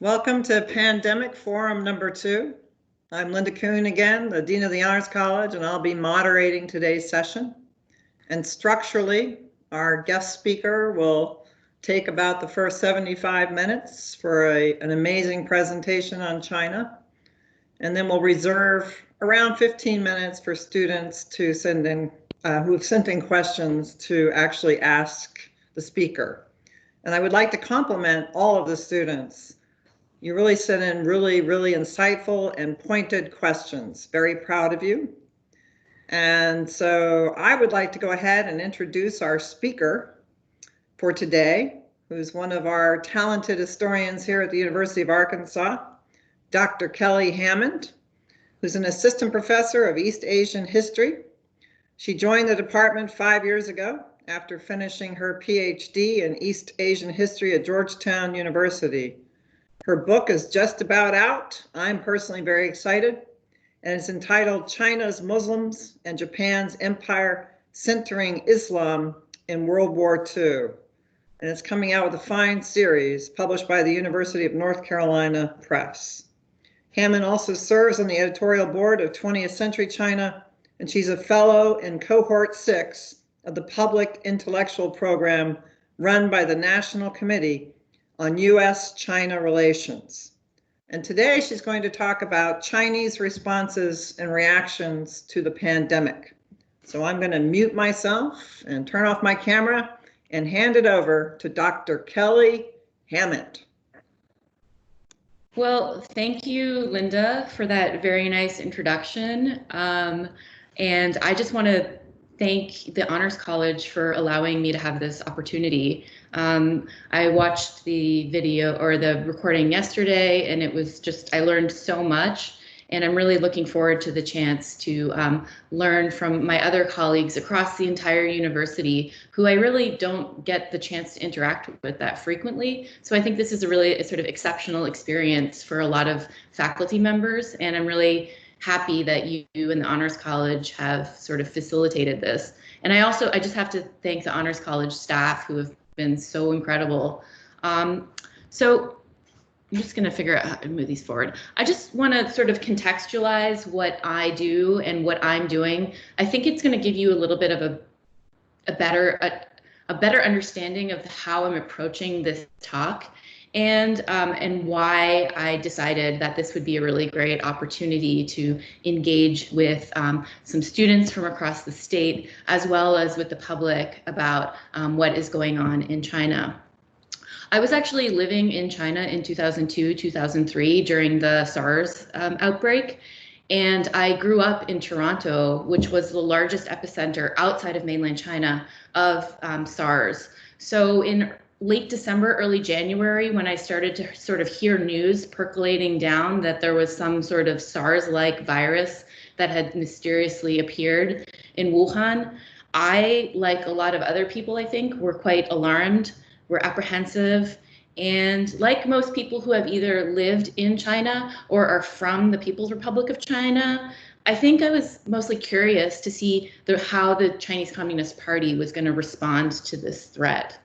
Welcome to Pandemic Forum number 2. I'm Linda Kuhn again, the Dean of the Honors College, and I'll be moderating today's session. And structurally, our guest speaker will take about the first 75 minutes for an amazing presentation on China. And then we'll reserve around 15 minutes for students to send in, who've sent in questions to actually ask the speaker. And I would like to compliment all of the students. You really sent in really insightful and pointed questions. Very proud of you. And so I would like to go ahead and introduce our speaker for today, who's one of our talented historians here at the University of Arkansas, Dr. Kelly Hammond, who's an assistant professor of East Asian history. She joined the department 5 years ago after finishing her PhD in East Asian history at Georgetown University. Her book is just about out. I'm personally very excited, and it's entitled China's Muslims and Japan's Empire Centering Islam in World War II. And it's coming out with a fine series published by the University of North Carolina Press. Hammond also serves on the editorial board of 20th Century China, and she's a fellow in cohort 6 of the Public Intellectual Program run by the National Committee on U.S.-China relations. And today she's going to talk about Chinese responses and reactions to the pandemic. So I'm going to mute myself and turn off my camera and hand it over to Dr. Kelly Hammond. Well, thank you, Linda, for that very nice introduction. And I just want to thank the Honors College for allowing me to have this opportunity. I watched the video or the recording yesterday, and it was just, I learned so much, and I'm really looking forward to the chance to learn from my other colleagues across the entire university who I really don't get the chance to interact with that frequently. So I think this is a sort of exceptional experience for a lot of faculty members, and I'm really happy that you and the Honors College have sort of facilitated this. And I just have to thank the Honors College staff who have been so incredible. So I'm just going to figure out how to move these forward. I just want to sort of contextualize what I do and what I'm doing. I think it's going to give you a little bit of a better understanding of how I'm approaching this talk, and why I decided that this would be a really great opportunity to engage with some students from across the state, as well as with the public about what is going on in China. I was actually living in China in 2002, 2003 during the SARS outbreak. And I grew up in Toronto, which was the largest epicenter outside of mainland China of SARS. So in late December, early January, when I started to sort of hear news percolating down that there was some sort of SARS-like virus that had mysteriously appeared in Wuhan, I, like a lot of other people, I think, were quite alarmed, were apprehensive, and like most people who have either lived in China or are from the People's Republic of China, I think I was mostly curious to see how the Chinese Communist Party was going to respond to this threat.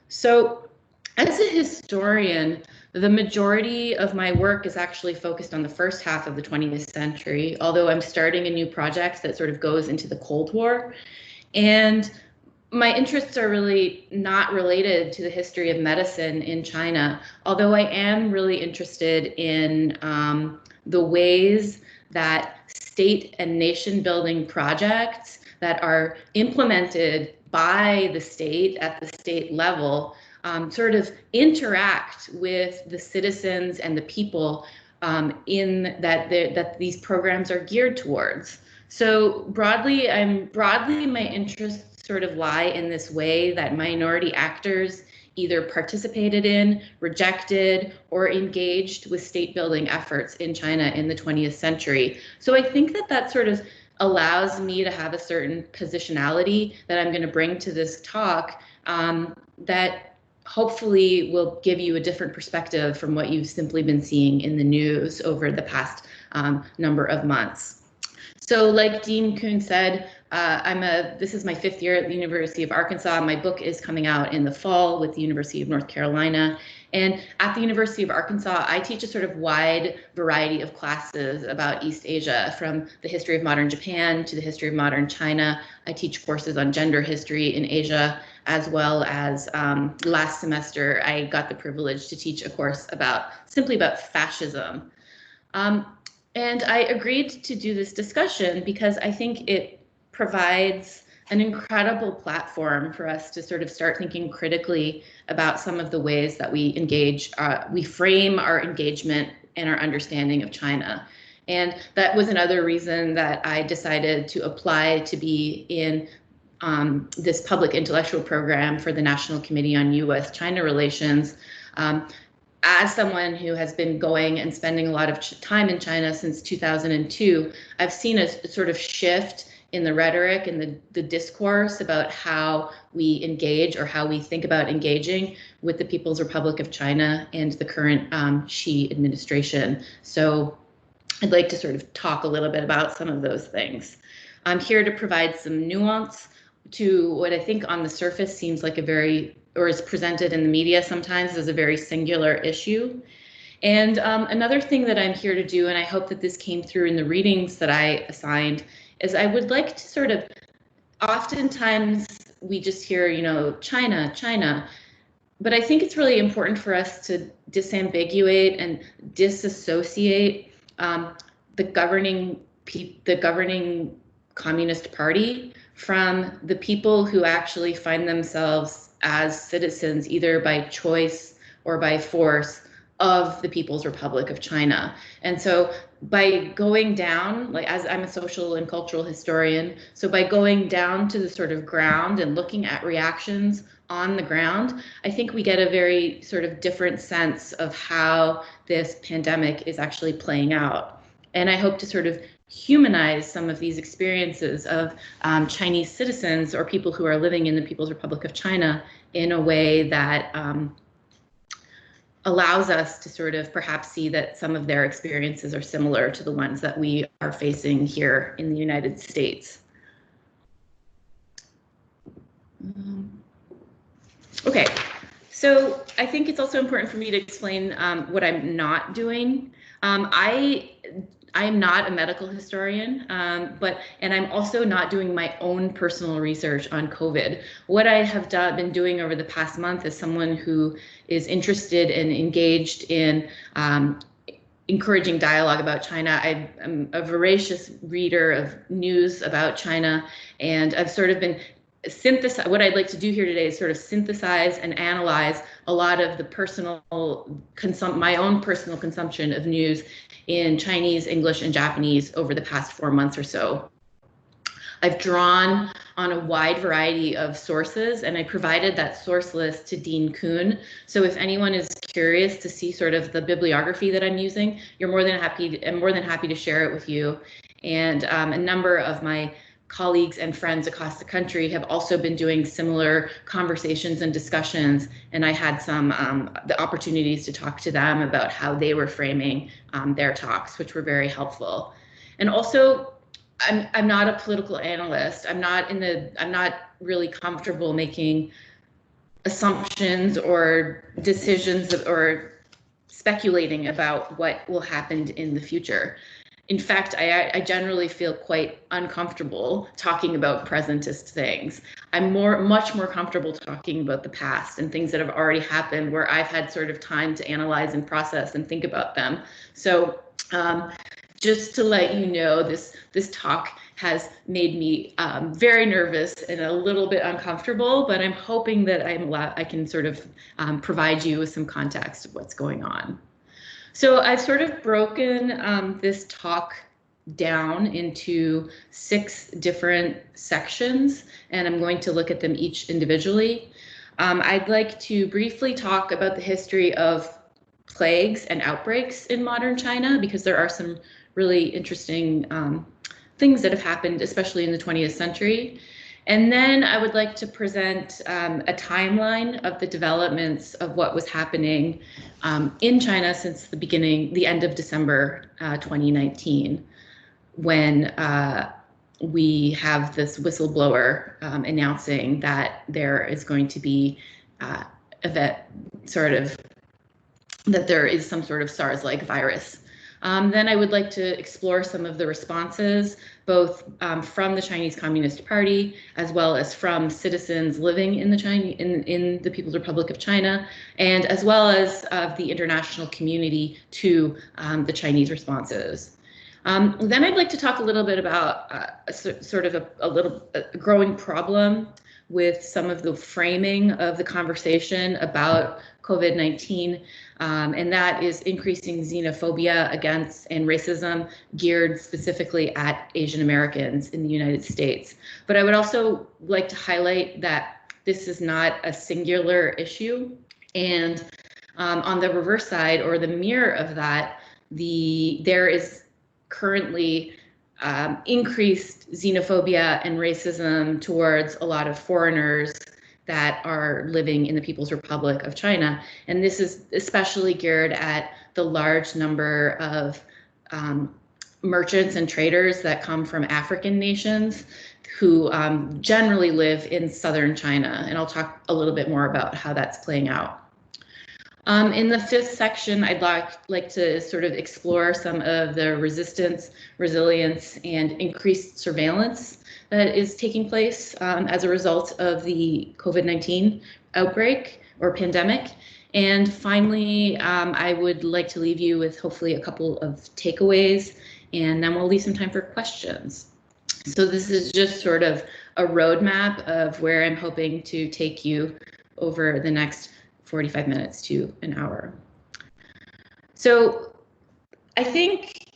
So as a historian, the majority of my work is actually focused on the first half of the 20th century, although I'm starting a new project that sort of goes into the Cold War. And my interests are really not related to the history of medicine in China, although I am really interested in the ways that state and nation building projects that are implemented by the state at the state level sort of interact with the citizens and the people that these programs are geared towards. So broadly, my interests sort of lie in this way that minority actors either participated in, rejected, or engaged with state building efforts in China in the 20th century. So I think that sort of allows me to have a certain positionality that I'm going to bring to this talk that hopefully will give you a different perspective from what you've simply been seeing in the news over the past number of months. So like Dean Kuhn said, this is my 5th year at the University of Arkansas. My book is coming out in the fall with the University of North Carolina. And at the University of Arkansas, I teach a sort of wide variety of classes about East Asia, from the history of modern Japan to the history of modern China. I teach courses on gender history in Asia, as well as last semester, I got the privilege to teach a course simply about fascism. And I agreed to do this discussion because I think it provides an incredible platform for us to sort of start thinking critically about some of the ways that we engage, we frame our engagement and our understanding of China. And that was another reason that I decided to apply to be in this public intellectual program for the National Committee on U.S.-China Relations. As someone who has been going and spending a lot of time in China since 2002, I've seen a sort of shift in the rhetoric and the discourse about how we engage, or how we think about engaging with the People's Republic of China and the current Xi administration. So I'd like to sort of talk a little bit about some of those things. I'm here to provide some nuance to what I think on the surface seems like or is presented in the media sometimes as a very singular issue. And another thing that I'm here to do, and I hope that this came through in the readings that I assigned, is I would like to sort of, oftentimes we just hear, China, China, but I think it's really important for us to disambiguate and disassociate the governing Communist Party from the people who actually find themselves as citizens, either by choice or by force, of the People's Republic of China. And so by going down, as I'm a social and cultural historian, so by going down to the sort of ground and looking at reactions on the ground, I think we get a very sort of different sense of how this pandemic is actually playing out. And I hope to sort of humanize some of these experiences of Chinese citizens or people who are living in the People's Republic of China in a way that allows us to sort of perhaps see that some of their experiences are similar to the ones that we are facing here in the United States. Okay, so I think it's also important for me to explain what I'm not doing. I am not a medical historian, and I'm also not doing my own personal research on COVID. What I have been doing over the past month as someone who is interested and engaged in encouraging dialogue about China, I'm a voracious reader of news about China, and I've sort of been what I'd like to do here today is sort of synthesize and analyze a lot of the my own personal consumption of news in Chinese, English, and Japanese over the past 4 months or so. I've drawn on a wide variety of sources, and I provided that source list to Dean Kuhn. So if anyone is curious to see sort of the bibliography that I'm using, I'm more than happy to share it with you. And a number of my colleagues and friends across the country have also been doing similar conversations and discussions, and I had the opportunities to talk to them about how they were framing their talks, which were very helpful. And also, I'm not a political analyst. I'm not really comfortable making assumptions or decisions or speculating about what will happen in the future. In fact, I generally feel quite uncomfortable talking about presentist things. I'm much more comfortable talking about the past and things that have already happened, where I've had sort of time to analyze and process and think about them. So just to let you know, this talk has made me very nervous and a little bit uncomfortable, but I'm hoping that I can sort of provide you with some context of what's going on. So I've sort of broken this talk down into 6 different sections, and I'm going to look at them each individually. I'd like to briefly talk about the history of plagues and outbreaks in modern China, because there are some really interesting things that have happened, especially in the 20th century. And then I would like to present a timeline of the developments of what was happening in China since the end of December 2019, when we have this whistleblower announcing that there is going to be that there is some sort of SARS-like virus. Then I would like to explore some of the responses, both from the Chinese Communist Party, as well as from citizens living in the People's Republic of China, and as well as the international community to the Chinese responses. Then I'd like to talk a little bit about a growing problem with some of the framing of the conversation about COVID-19, and that is increasing xenophobia against and racism geared specifically at Asian Americans in the United States. But I would also like to highlight that this is not a singular issue, and on the reverse side, or the mirror of that, there is currently increased xenophobia and racism towards a lot of foreigners that are living in the People's Republic of China. And this is especially geared at the large number of merchants and traders that come from African nations who generally live in southern China. And I'll talk a little bit more about how that's playing out. In the fifth section, I'd like to sort of explore some of the resistance, resilience, and increased surveillance that is taking place as a result of the COVID-19 outbreak or pandemic. And finally, I would like to leave you with hopefully a couple of takeaways, and then we'll leave some time for questions. So this is just sort of a roadmap of where I'm hoping to take you over the next 45 minutes to an hour. So I think,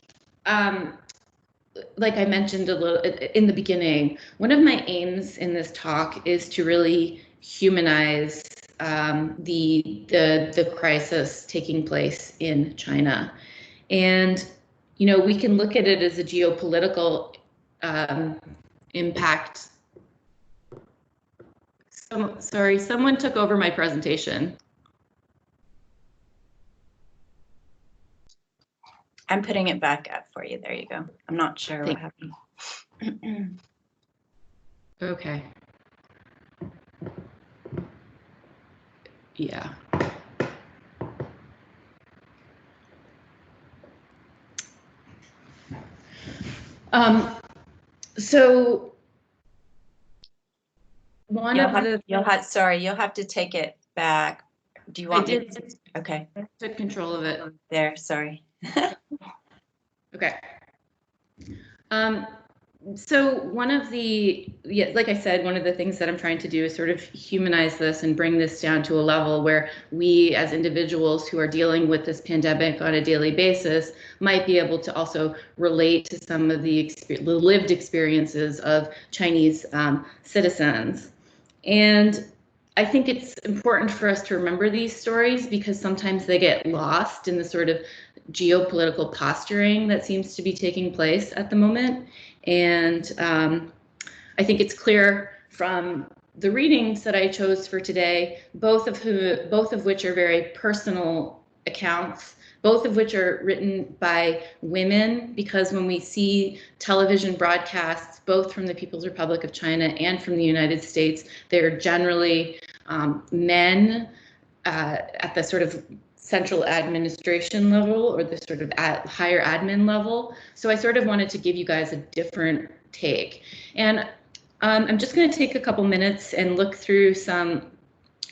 like I mentioned a little in the beginning, one of my aims in this talk is to really humanize the crisis taking place in China. And, you know, we can look at it as a geopolitical impact. Sorry, someone took over my presentation. I'm putting it back up for you. There you go. I'm not sure what happened. Okay. Yeah. So one of the you'll have to take it back. Do you want me to? Okay. I took control of it. There, sorry. Okay. So one of the, like I said, one of the things that I'm trying to do is sort of humanize this and bring this down to a level where we as individuals who are dealing with this pandemic on a daily basis might be able to also relate to some of the lived experiences of Chinese citizens. And I think it's important for us to remember these stories because sometimes they get lost in the sort of geopolitical posturing that seems to be taking place at the moment. And I think it's clear from the readings that I chose for today, both of which are very personal accounts, both of which are written by women, because when we see television broadcasts, both from the People's Republic of China and from the United States, they're generally men at the sort of central administration level or the sort of higher admin level. So I sort of wanted to give you guys a different take. And I'm just going to take a couple minutes and look through some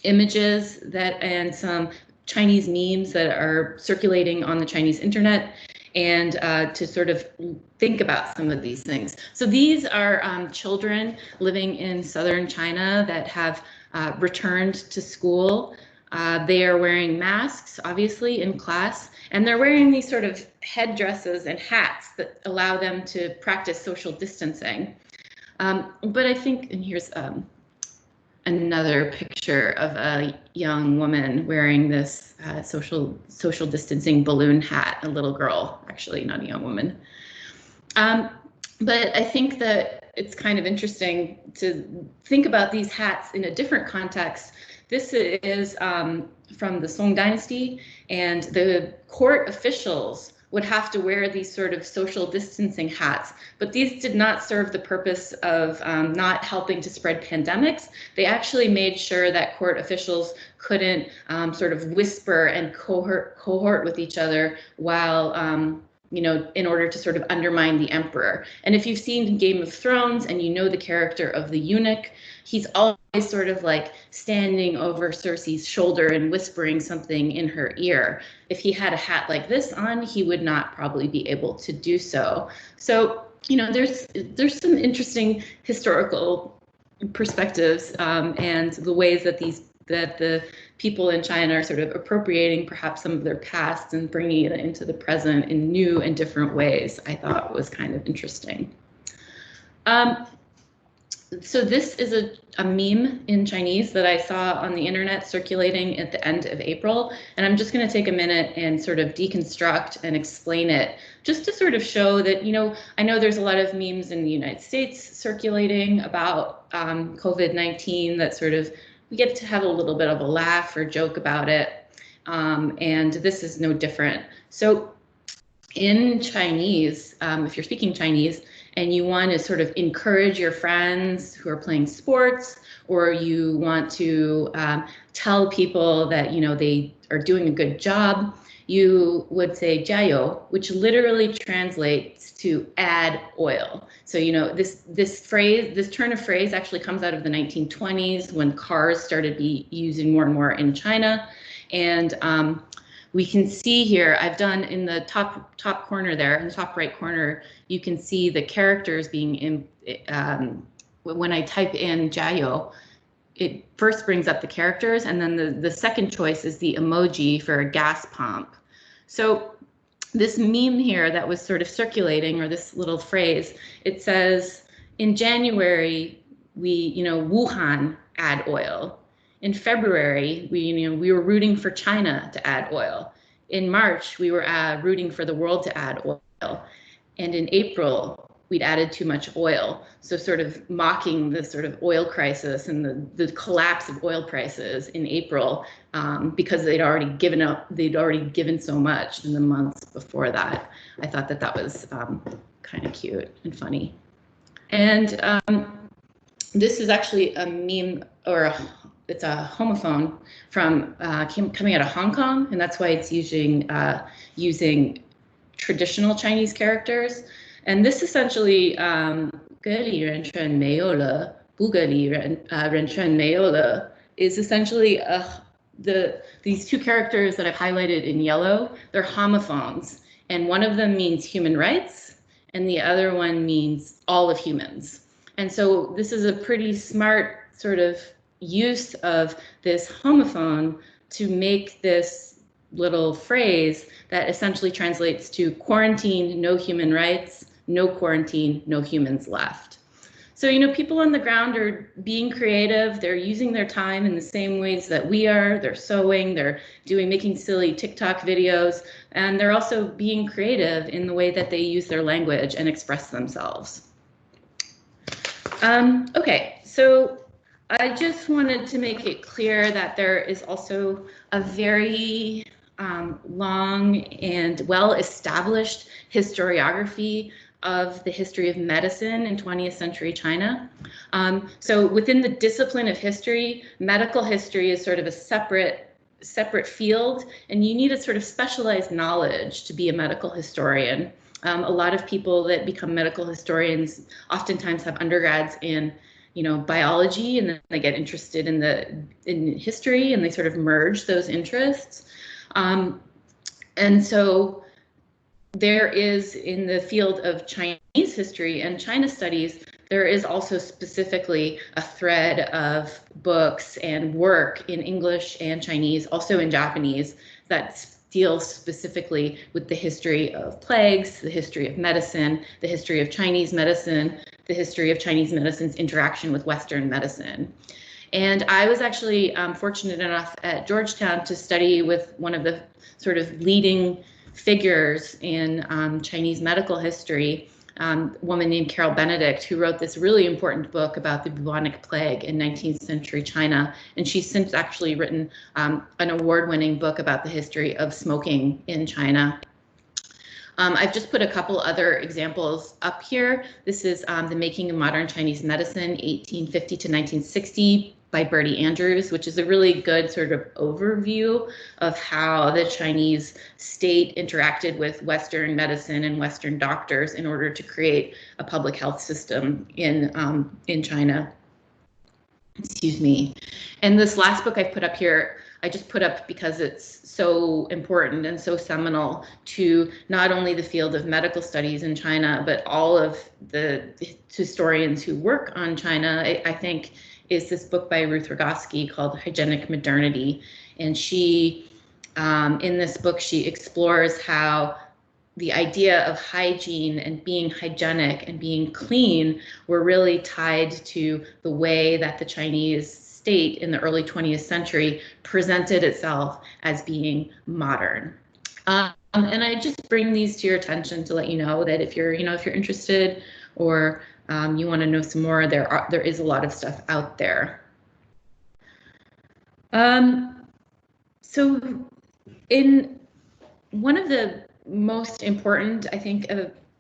images and some Chinese memes that are circulating on the Chinese internet, and to sort of think about some of these things. So these are children living in southern China that have returned to school. They are wearing masks, obviously, in class, and they're wearing these sort of headdresses and hats that allow them to practice social distancing. But I think, and here's another picture of a young woman wearing this social distancing balloon hat, a little girl, actually, not a young woman. But I think that it's kind of interesting to think about these hats in a different context. This is from the Song Dynasty, and the court officials would have to wear these sort of social distancing hats, but these did not serve the purpose of not helping to spread pandemics. They actually made sure that court officials couldn't sort of whisper and cohort with each other while in order to sort of undermine the emperor. And if you've seen Game of Thrones and you know the character of the eunuch, he's always sort of like standing over Cersei's shoulder and whispering something in her ear. If he had a hat like this on, he would not probably be able to do so. So, there's some interesting historical perspectives and the ways that the people in China are sort of appropriating perhaps some of their past and bringing it into the present in new and different ways, I thought was kind of interesting. So this is a meme in Chinese that I saw on the internet circulating at the end of April, and I'm just going to take a minute and sort of deconstruct and explain it, just to sort of show that, I know there's a lot of memes in the United States circulating about COVID-19 that sort of we get to have a little bit of a laugh or joke about it, and this is no different. So in Chinese, if you're speaking Chinese and you want to sort of encourage your friends who are playing sports, or you want to tell people that they are doing a good job, you would say 加油, which literally translates to add oil. So this turn of phrase actually comes out of the 1920s when cars started using more and more in China. And we can see here, I've done in the top corner there, in the top right corner, you can see the characters being in, when I type in 加油, it first brings up the characters, and then the second choice is the emoji for a gas pump. So this meme here that was sort of circulating, or this little phrase, it says, in January, Wuhan add oil. In February, we were rooting for China to add oil. In March, we were rooting for the world to add oil. And in April, we'd added too much oil. So sort of mocking the sort of oil crisis and the collapse of oil prices in April, because they'd already given so much in the months before that. I thought that was kind of cute and funny. And this is actually a meme, or it's a homophone from coming out of Hong Kong, and that's why it's using traditional Chinese characters. And this essentially, 跟里人权没有了，不跟里人权没有了, is essentially these two characters that I've highlighted in yellow. They're homophones, and one of them means human rights, and the other one means all of humans. And so this is a pretty smart sort of use of this homophone to make this little phrase that essentially translates to quarantine, no human rights, no quarantine, no humans left. So, people on the ground are being creative. They're using their time in the same ways that we are. They're sewing, they're making silly TikTok videos, and they're also being creative in the way that they use their language and express themselves. Okay, so I just wanted to make it clear that there is also a very long and well-established historiography of the history of medicine in 20th century China. So within the discipline of history, medical history is sort of a separate field, and you need a sort of specialized knowledge to be a medical historian. A lot of people that become medical historians oftentimes have undergrads in biology, and then they get interested in history, and they sort of merge those interests. And so there is, in the field of Chinese history and China studies, there is also specifically a thread of books and work in English and Chinese, also in Japanese, that deals specifically with the history of plagues, the history of medicine, the history of Chinese medicine, the history of Chinese medicine's interaction with Western medicine. And I was actually fortunate enough at Georgetown to study with one of the sort of leading figures in Chinese medical history, a woman named Carol Benedict, who wrote this really important book about the bubonic plague in 19th century China. And she's since actually written an award-winning book about the history of smoking in China. I've just put a couple other examples up here. This is The Making of Modern Chinese Medicine, 1850 to 1960 by Bertie Andrews, which is a really good sort of overview of how the Chinese state interacted with Western medicine and Western doctors in order to create a public health system in China. Excuse me. And this last book I put up here, I just put up because it's so important and so seminal to not only the field of medical studies in China, but all of the historians who work on China, I think, is this book by Ruth Rogoski called Hygienic Modernity. And she, in this book, she explores how the idea of hygiene and being hygienic and being clean were really tied to the way that the Chinese state in the early 20th century presented itself as being modern. And I just bring these to your attention to let you know that if you're interested or you want to know some more, there is a lot of stuff out there. So in one of the most important, I think,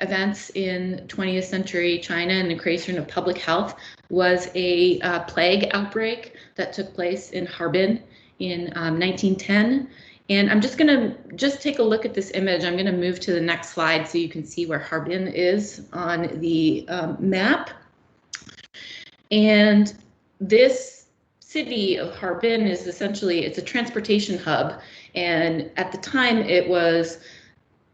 events in 20th century China and the creation of public health was a plague outbreak that took place in Harbin in 1910. And I'm just going to take a look at this image. I'm going to move to the next slide so you can see where Harbin is on the map. And this city of Harbin is essentially, it's a transportation hub. And at the time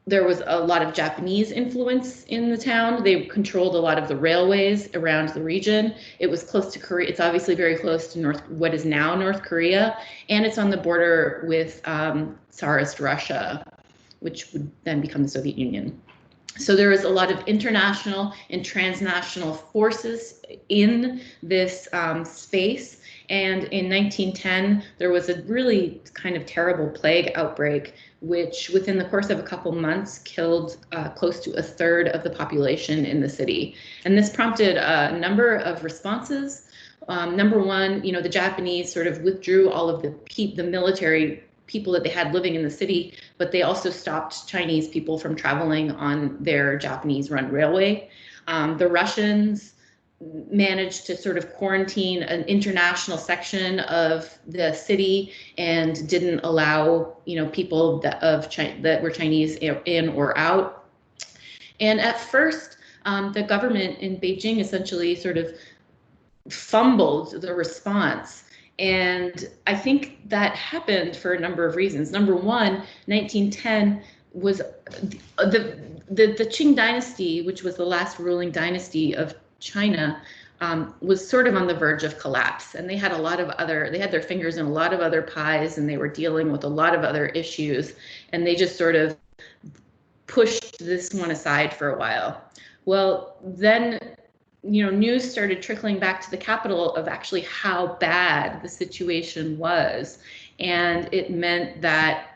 there was a lot of Japanese influence in the town. They controlled a lot of the railways around the region. It was close to Korea. It's obviously very close to what is now North Korea, and it's on the border with Tsarist Russia, which would then become the Soviet Union. So there was a lot of international and transnational forces in this space. And in 1910, there was a really kind of terrible plague outbreak, which within the course of a couple months killed close to a third of the population in the city. And this prompted a number of responses. Number one, the Japanese sort of withdrew all of the military people that they had living in the city, but they also stopped Chinese people from traveling on their Japanese-run railway. The Russians managed to sort of quarantine an international section of the city and didn't allow people that were Chinese in or out. And at first, the government in Beijing essentially sort of fumbled the response. And I think that happened for a number of reasons. Number one, 1910 was the Qing Dynasty, which was the last ruling dynasty of China, was sort of on the verge of collapse, and they had they had their fingers in a lot of other pies, and they were dealing with a lot of other issues, and they just sort of pushed this one aside for a while. Well, then, news started trickling back to the capital of actually how bad the situation was, and it meant that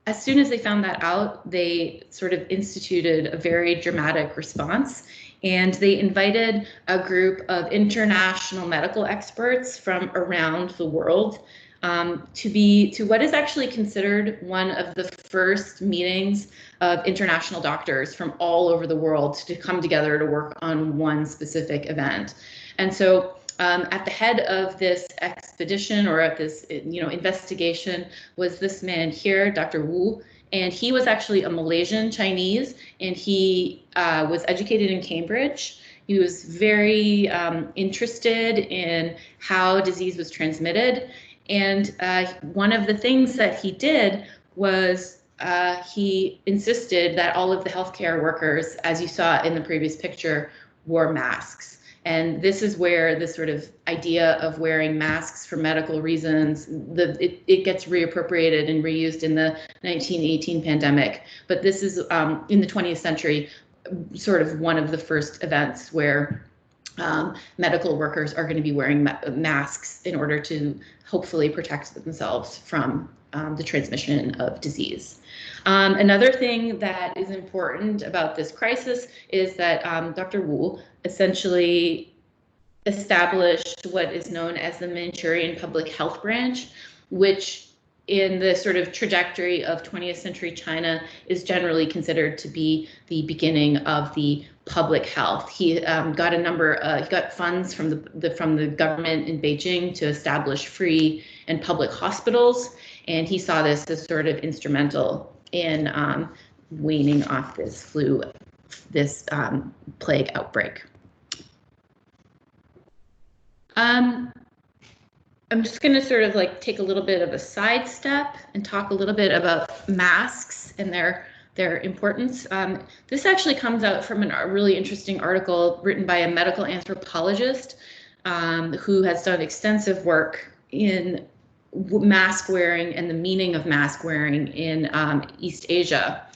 as soon as they found that out, they sort of instituted a very dramatic response, and they invited a group of international medical experts from around the world to what is actually considered one of the first meetings of international doctors from all over the world to come together to work on one specific event. And so at the head of this expedition, or at this investigation, was this man here, Dr. Wu, and he was actually a Malaysian Chinese, and he was educated in Cambridge. He was very interested in how disease was transmitted, and one of the things that he did was he insisted that all of the healthcare workers, as you saw in the previous picture, wore masks. And this is where the sort of idea of wearing masks for medical reasons, it gets reappropriated and reused in the 1918 pandemic. But this is in the 20th century, sort of one of the first events where medical workers are going to be wearing masks in order to hopefully protect themselves from the transmission of disease. Another thing that is important about this crisis is that Dr. Wu essentially established what is known as the Manchurian Public Health Branch, which in the sort of trajectory of 20th century China is generally considered to be the beginning of the public health. He got he got funds from the government in Beijing to establish free and public hospitals, and he saw this as sort of instrumental in weaning off this plague outbreak. I'm just going to sort of like take a little bit of a sidestep and talk a little bit about masks and their importance. This actually comes out from a really interesting article written by a medical anthropologist who has done extensive work in mask wearing and the meaning of mask wearing in East Asia.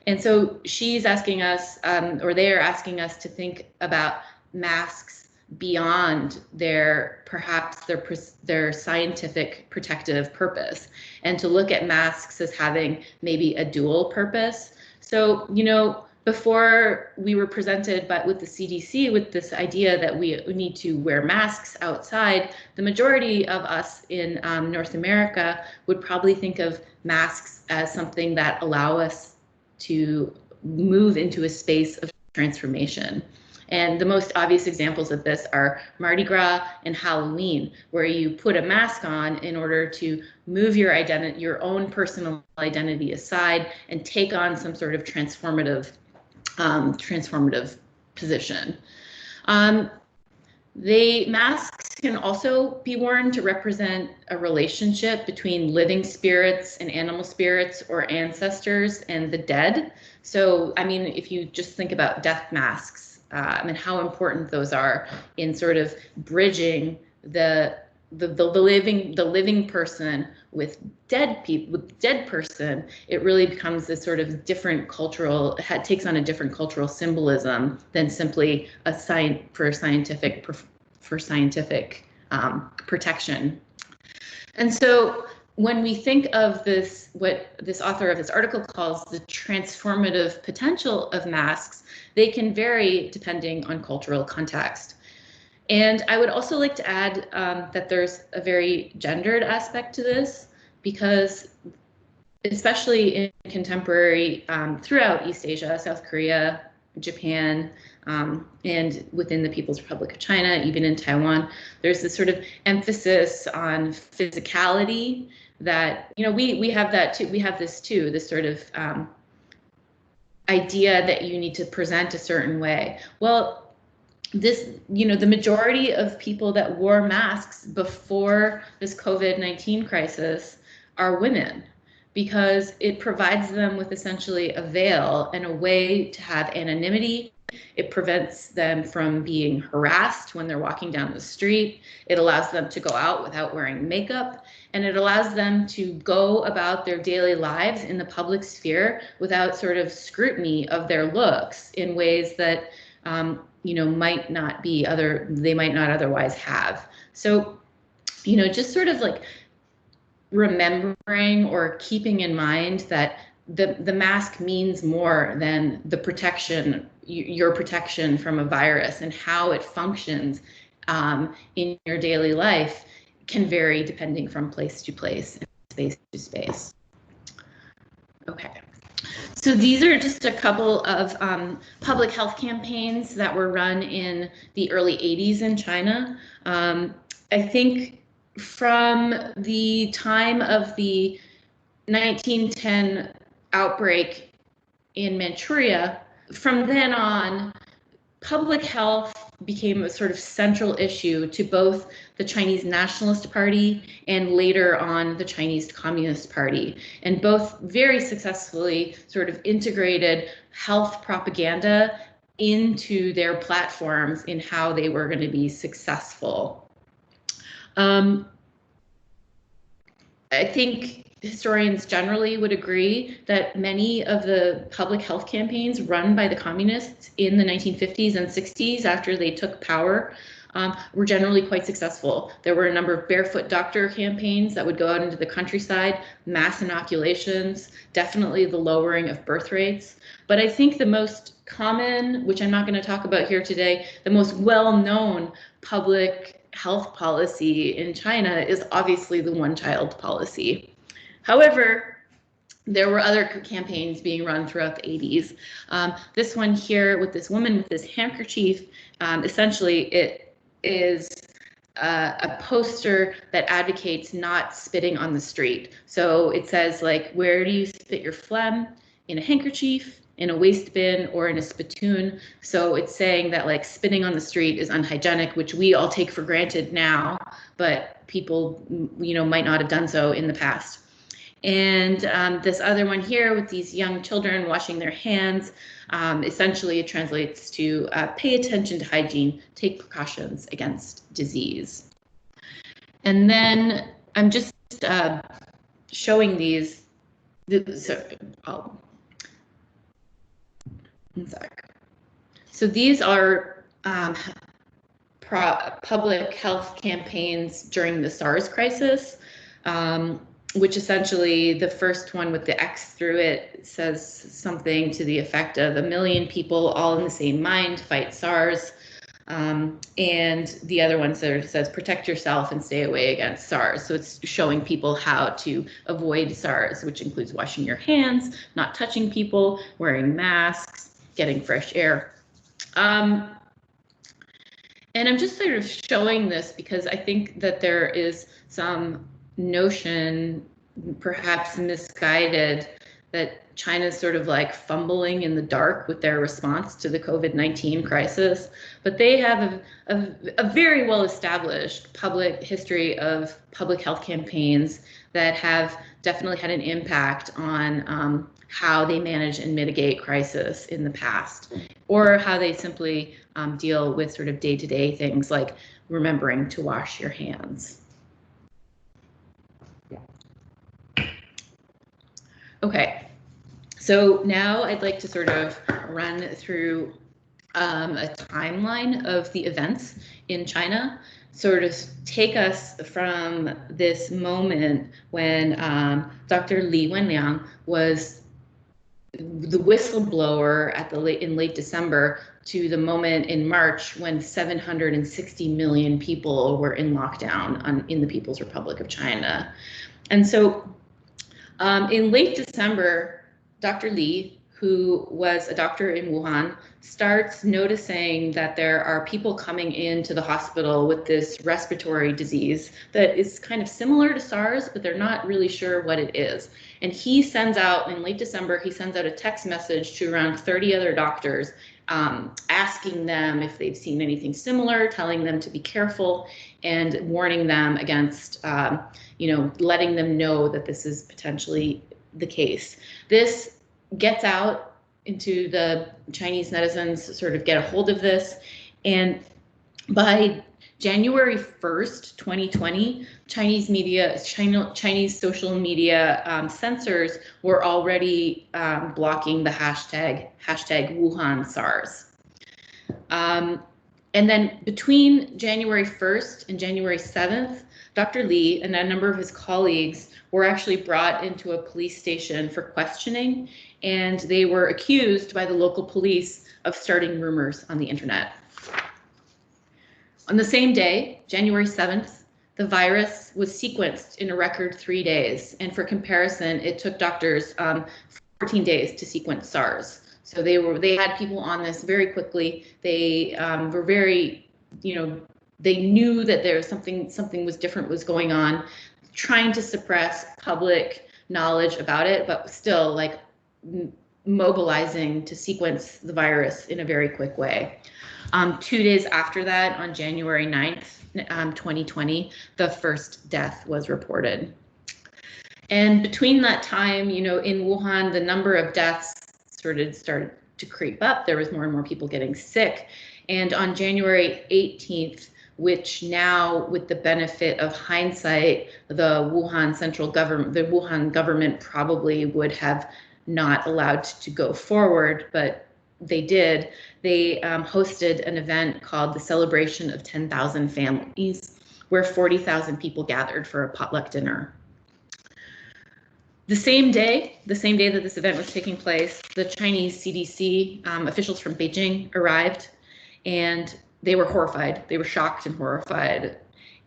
And so she's asking us, or they are asking us to think about masks beyond perhaps their scientific protective purpose, and to look at masks as having maybe a dual purpose. So, before we were presented with the CDC with this idea that we need to wear masks outside, the majority of us in North America would probably think of masks as something that allow us to move into a space of transformation. And the most obvious examples of this are Mardi Gras and Halloween, where you put a mask on in order to move your own personal identity aside and take on some sort of transformative position. Masks can also be worn to represent a relationship between living spirits and animal spirits, or ancestors and the dead. So, I mean, if you just think about death masks, and how important those are in sort of bridging the living person with dead person, it really becomes this sort of different cultural, takes on a different cultural symbolism than simply for scientific protection. And so when we think of this, what this author of this article calls the transformative potential of masks, they can vary depending on cultural context. And I would also like to add that there's a very gendered aspect to this, because especially in contemporary, throughout East Asia, South Korea, Japan, and within the People's Republic of China, even in Taiwan, there's this sort of emphasis on physicality that, we have that too. We have this too, this sort of idea that you need to present a certain way. Well, the majority of people that wore masks before this COVID-19 crisis are women, because it provides them with essentially a veil and a way to have anonymity. It prevents them from being harassed when they're walking down the street. It allows them to go out without wearing makeup, and it allows them to go about their daily lives in the public sphere without sort of scrutiny of their looks in ways that might not otherwise have. So, just sort of like remembering or keeping in mind that the mask means more than the protection, your protection from a virus, and how it functions in your daily life can vary depending from place to place and space to space. Okay. So these are just a couple of public health campaigns that were run in the early 80s in China. I think from the time of the 1910 outbreak in Manchuria, from then on, public health became a sort of central issue to both the Chinese Nationalist Party and later on the Chinese Communist Party, and both very successfully sort of integrated health propaganda into their platforms in how they were going to be successful. I think historians generally would agree that many of the public health campaigns run by the communists in the 1950s and 60s after they took power were generally quite successful. There were a number of barefoot doctor campaigns that would go out into the countryside, mass inoculations, definitely the lowering of birth rates. But I think the most common, which I'm not going to talk about here today, the most well-known public health policy in China is obviously the one-child policy. However, there were other campaigns being run throughout the 80s. This one here with this woman with this handkerchief, essentially it is a poster that advocates not spitting on the street. So it says, like, where do you spit your phlegm? In a handkerchief, in a waste bin, or in a spittoon. So it's saying that, like, spitting on the street is unhygienic, which we all take for granted now, but people, might not have done so in the past. And this other one here with these young children washing their hands, essentially it translates to pay attention to hygiene, take precautions against disease. And then I'm just showing these. One sec. So these are public health campaigns during the SARS crisis, which essentially the first one with the X through it says something to the effect of 1 million people all in the same mind fight SARS. And the other one says protect yourself and stay away against SARS. So it's showing people how to avoid SARS, which includes washing your hands, not touching people, wearing masks, getting fresh air. And I'm just sort of showing this because I think that there is some notion, perhaps misguided, that China's sort of like fumbling in the dark with their response to the COVID-19 crisis, but they have a very well-established public history of public health campaigns that have definitely had an impact on how they manage and mitigate crisis in the past, or how they simply deal with sort of day-to-day things like remembering to wash your hands. Okay, so now I'd like to sort of run through a timeline of the events in China, sort of take us from this moment when Dr. Li Wenliang was the whistleblower in late December to the moment in March when 760 million people were in lockdown in the People's Republic of China. And so in late December, Dr. Li, who was a doctor in Wuhan, starts noticing that there are people coming into the hospital with this respiratory disease that is kind of similar to SARS, but they're not really sure what it is. And he sends out, in late December, he sends out a text message to around 30 other doctors, asking them if they've seen anything similar, telling them to be careful, and warning them against, letting them know that this is potentially the case. This gets out into the Chinese netizens, sort of get a hold of this, and by January 1st, 2020, Chinese social media censors were already blocking the hashtag Wuhan SARS. And then between January 1st and January 7th, Dr. Li and a number of his colleagues were actually brought into a police station for questioning, and they were accused by the local police of starting rumors on the internet. On the same day, January 7th, the virus was sequenced in a record 3 days. And for comparison, it took doctors 14 days to sequence SARS. So they had people on this very quickly. They were very, they knew that there was something was different was going on, trying to suppress public knowledge about it, but still like mobilizing to sequence the virus in a very quick way. 2 days after that, on January 9th, 2020, the first death was reported. And between that time, in Wuhan, the number of deaths started to creep up. There was more and more people getting sick. And on January 18th, which now, with the benefit of hindsight, the Wuhan government probably would have not allowed to go forward, but they did. They hosted an event called the Celebration of 10,000 Families, where 40,000 people gathered for a potluck dinner. The same day that this event was taking place, the Chinese CDC officials from Beijing arrived, and they were horrified. They were shocked and horrified.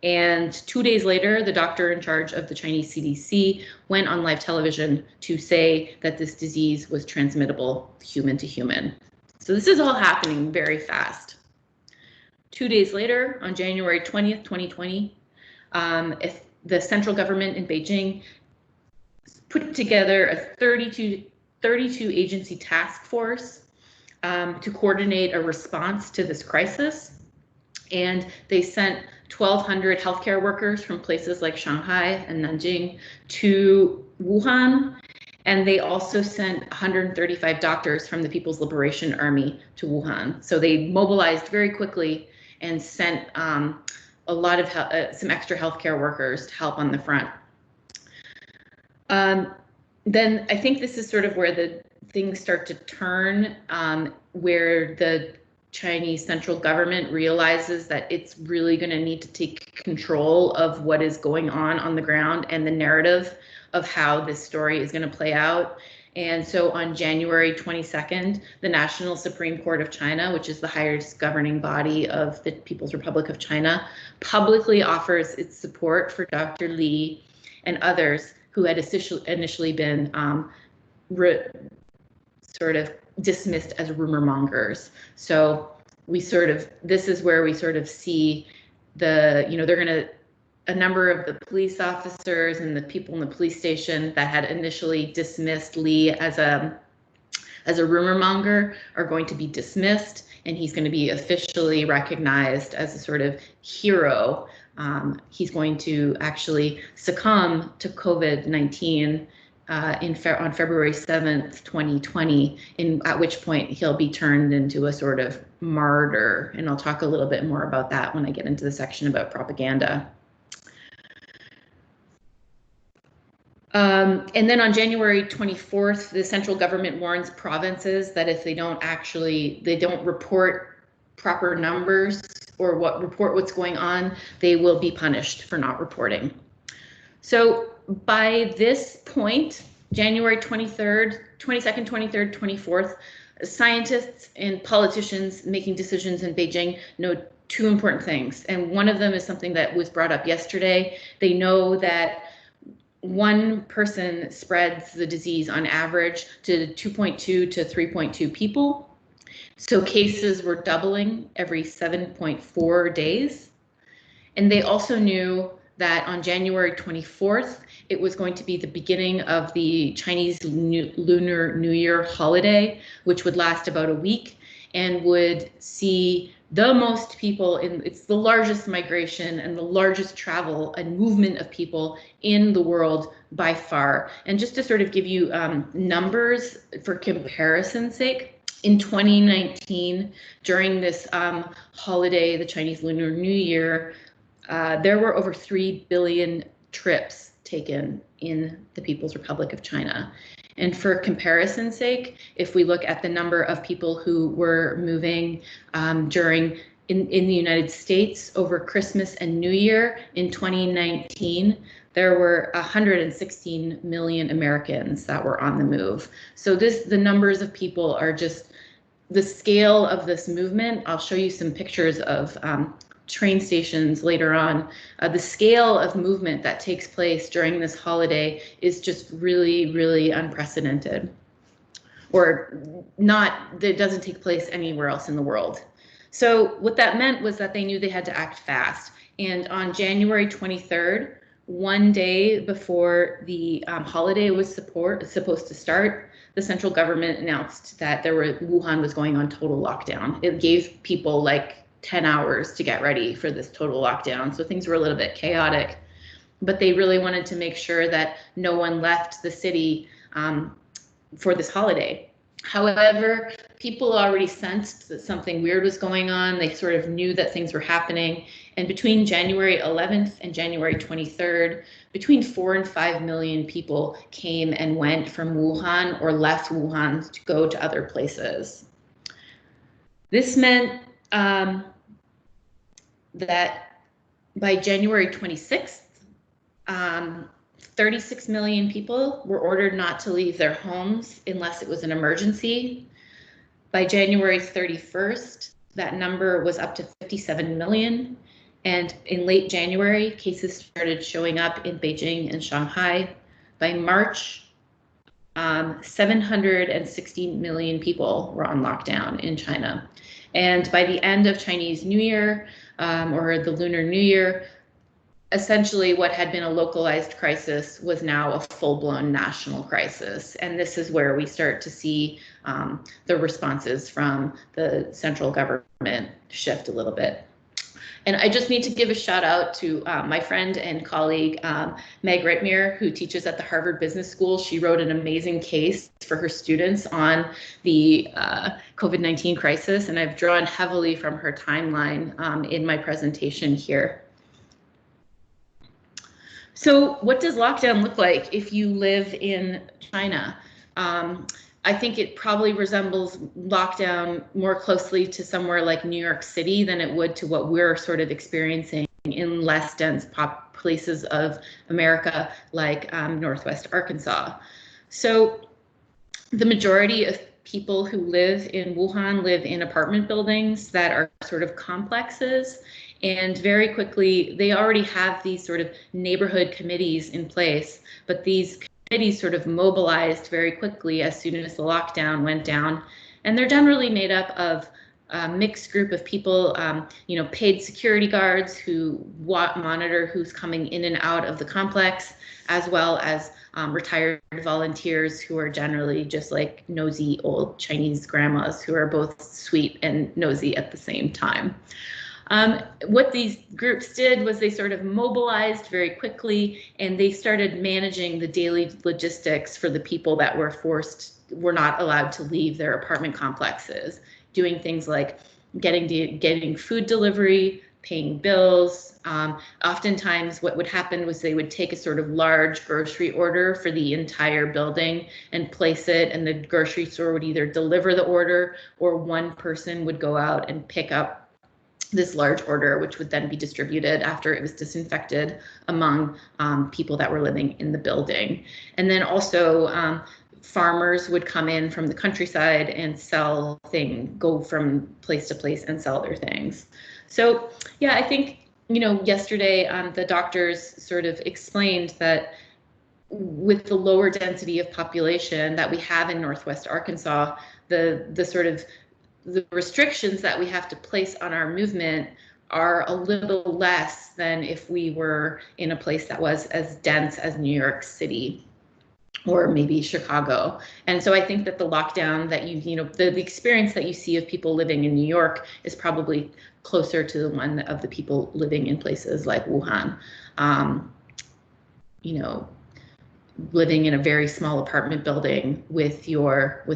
And 2 days later, the doctor in charge of the Chinese CDC went on live television to say that this disease was transmittable human to human. So this is all happening very fast. 2 days later, on January 20th, 2020, if the central government in Beijing put together a 32 agency task force to coordinate a response to this crisis. And they sent 1,200 healthcare workers from places like Shanghai and Nanjing to Wuhan. And they also sent 135 doctors from the People's Liberation Army to Wuhan. So they mobilized very quickly and sent a lot of some extra healthcare workers to help on the front. Then I think this is sort of where the things start to turn, where the Chinese central government realizes that it's really going to need to take control of what is going on the ground and the narrative of how this story is going to play out. And so on January 22nd, the National Supreme Court of China, which is the highest governing body of the People's Republic of China, publicly offers its support for Dr. Li and others who had initially been sort of dismissed as rumor mongers. So this is where we sort of see a number of the police officers and the people in the police station that had initially dismissed Li as a rumor monger are going to be dismissed, and he's going to be officially recognized as a sort of hero. He's going to actually succumb to COVID-19 on February 7th, 2020, at which point he'll be turned into a sort of martyr. And I'll talk a little bit more about that when I get into the section about propaganda. And then on January 24th, the central government warns provinces that if they don't report proper numbers or report what's going on, they will be punished for not reporting. So by this point, January 22nd, 23rd, 24th, scientists and politicians making decisions in Beijing know two important things. And one of them is something that was brought up yesterday. They know that one person spreads the disease on average to 2.2 to 3.2 people. So cases were doubling every 7.4 days. And they also knew that on January 24th, it was going to be the beginning of the Chinese Lunar New Year holiday, which would last about a week and would see the most people it's the largest migration and the largest travel and movement of people in the world by far. And just to sort of give you numbers for comparison's sake, in 2019, during this holiday, the Chinese Lunar New Year, there were over 3 billion trips taken in the People's Republic of China. And for comparison's sake, if we look at the number of people who were moving in the United States over Christmas and New Year in 2019, there were 116 million Americans that were on the move. So the numbers of people are just the scale of this movement. I'll show you some pictures of train stations later on. The scale of movement that takes place during this holiday is just really, really unprecedented, or not, that doesn't take place anywhere else in the world. So what that meant was that they knew they had to act fast. And on January 23rd, one day before the holiday was supposed to start, the central government announced that Wuhan was going on total lockdown. It gave people like 10 hours to get ready for this total lockdown. So things were a little bit chaotic, but they really wanted to make sure that no one left the city for this holiday. However, people already sensed that something weird was going on. They sort of knew that things were happening. And between January 11th and January 23rd, between 4 and 5 million people came and went from Wuhan or left Wuhan to go to other places. This meant that by January 26th, 36 million people were ordered not to leave their homes unless it was an emergency. By January 31st, that number was up to 57 million. And in late January, cases started showing up in Beijing and Shanghai. By March, 760 million people were on lockdown in China. And by the end of Chinese New Year, or the Lunar New Year, essentially what had been a localized crisis was now a full-blown national crisis. And this is where we start to see the responses from the central government shift a little bit. And I just need to give a shout out to my friend and colleague, Meg Ritmere, who teaches at the Harvard Business School. She wrote an amazing case for her students on the COVID-19 crisis, and I've drawn heavily from her timeline in my presentation here. So what does lockdown look like if you live in China? I think it probably resembles lockdown more closely to somewhere like New York City than it would to what we're sort of experiencing in less dense places of America, like Northwest Arkansas. So the majority of people who live in Wuhan live in apartment buildings that are sort of complexes. And very quickly, they already have these sort of neighborhood committees in place, but these committees sort of mobilized very quickly as soon as the lockdown went down. And they're generally made up of a mixed group of people, paid security guards who monitor who's coming in and out of the complex, as well as retired volunteers who are generally just like nosy old Chinese grandmas who are both sweet and nosy at the same time. What these groups did was they sort of mobilized very quickly, and they started managing the daily logistics for the people that were not allowed to leave their apartment complexes, doing things like getting food delivery, paying bills. Oftentimes what would happen was they would take a sort of large grocery order for the entire building and place it, and the grocery store would either deliver the order or one person would go out and pick up this large order, which would then be distributed after it was disinfected among people that were living in the building. And then also farmers would come in from the countryside and go from place to place and sell their things. So yeah, I think, yesterday the doctors sort of explained that with the lower density of population that we have in Northwest Arkansas, the restrictions that we have to place on our movement are a little less than if we were in a place that was as dense as New York City or maybe Chicago. And so I think that the lockdown that the experience that you see of people living in New York is probably closer to the one of the people living in places like Wuhan. Living in a very small apartment building with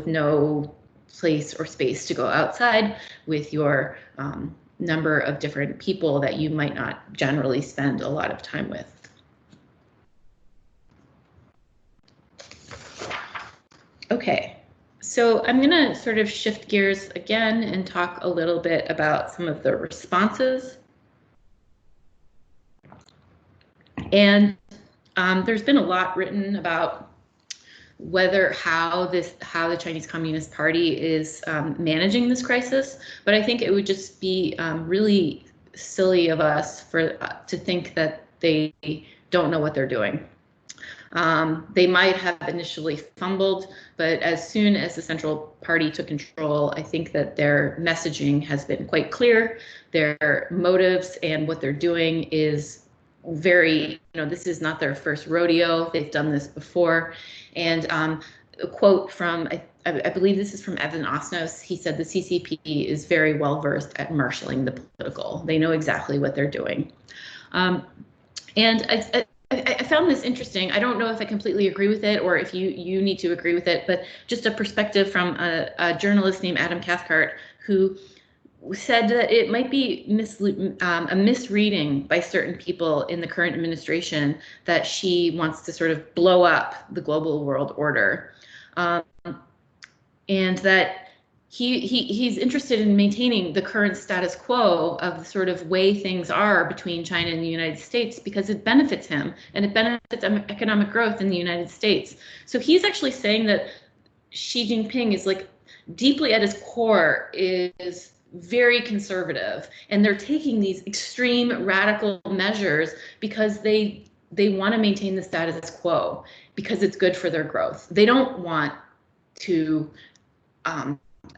no place or space to go outside, with your number of different people that you might not generally spend a lot of time with. Okay, so I'm gonna sort of shift gears again and talk a little bit about some of the responses. And there's been a lot written about how the Chinese Communist Party is managing this crisis, but I think it would just be really silly of us to think that they don't know what they're doing. They might have initially fumbled, but as soon as the Central Party took control, I think that their messaging has been quite clear. Their motives and what they're doing is very, this is not their first rodeo. They've done this before. And a quote from, I believe this is from Evan Osnos. He said the CCP is very well versed at marshaling the political. They know exactly what they're doing. And I found this interesting. I don't know if I completely agree with it or if you need to agree with it, but just a perspective from a journalist named Adam Cathcart, who said that it might be a misreading by certain people in the current administration that she wants to sort of blow up the global world order, and that he's interested in maintaining the current status quo of the sort of way things are between China and the United States because it benefits him and it benefits economic growth in the United States. So he's actually saying that Xi Jinping is like deeply at his core is very conservative, and they're taking these extreme radical measures because they want to maintain the status quo because it's good for their growth. They don't want to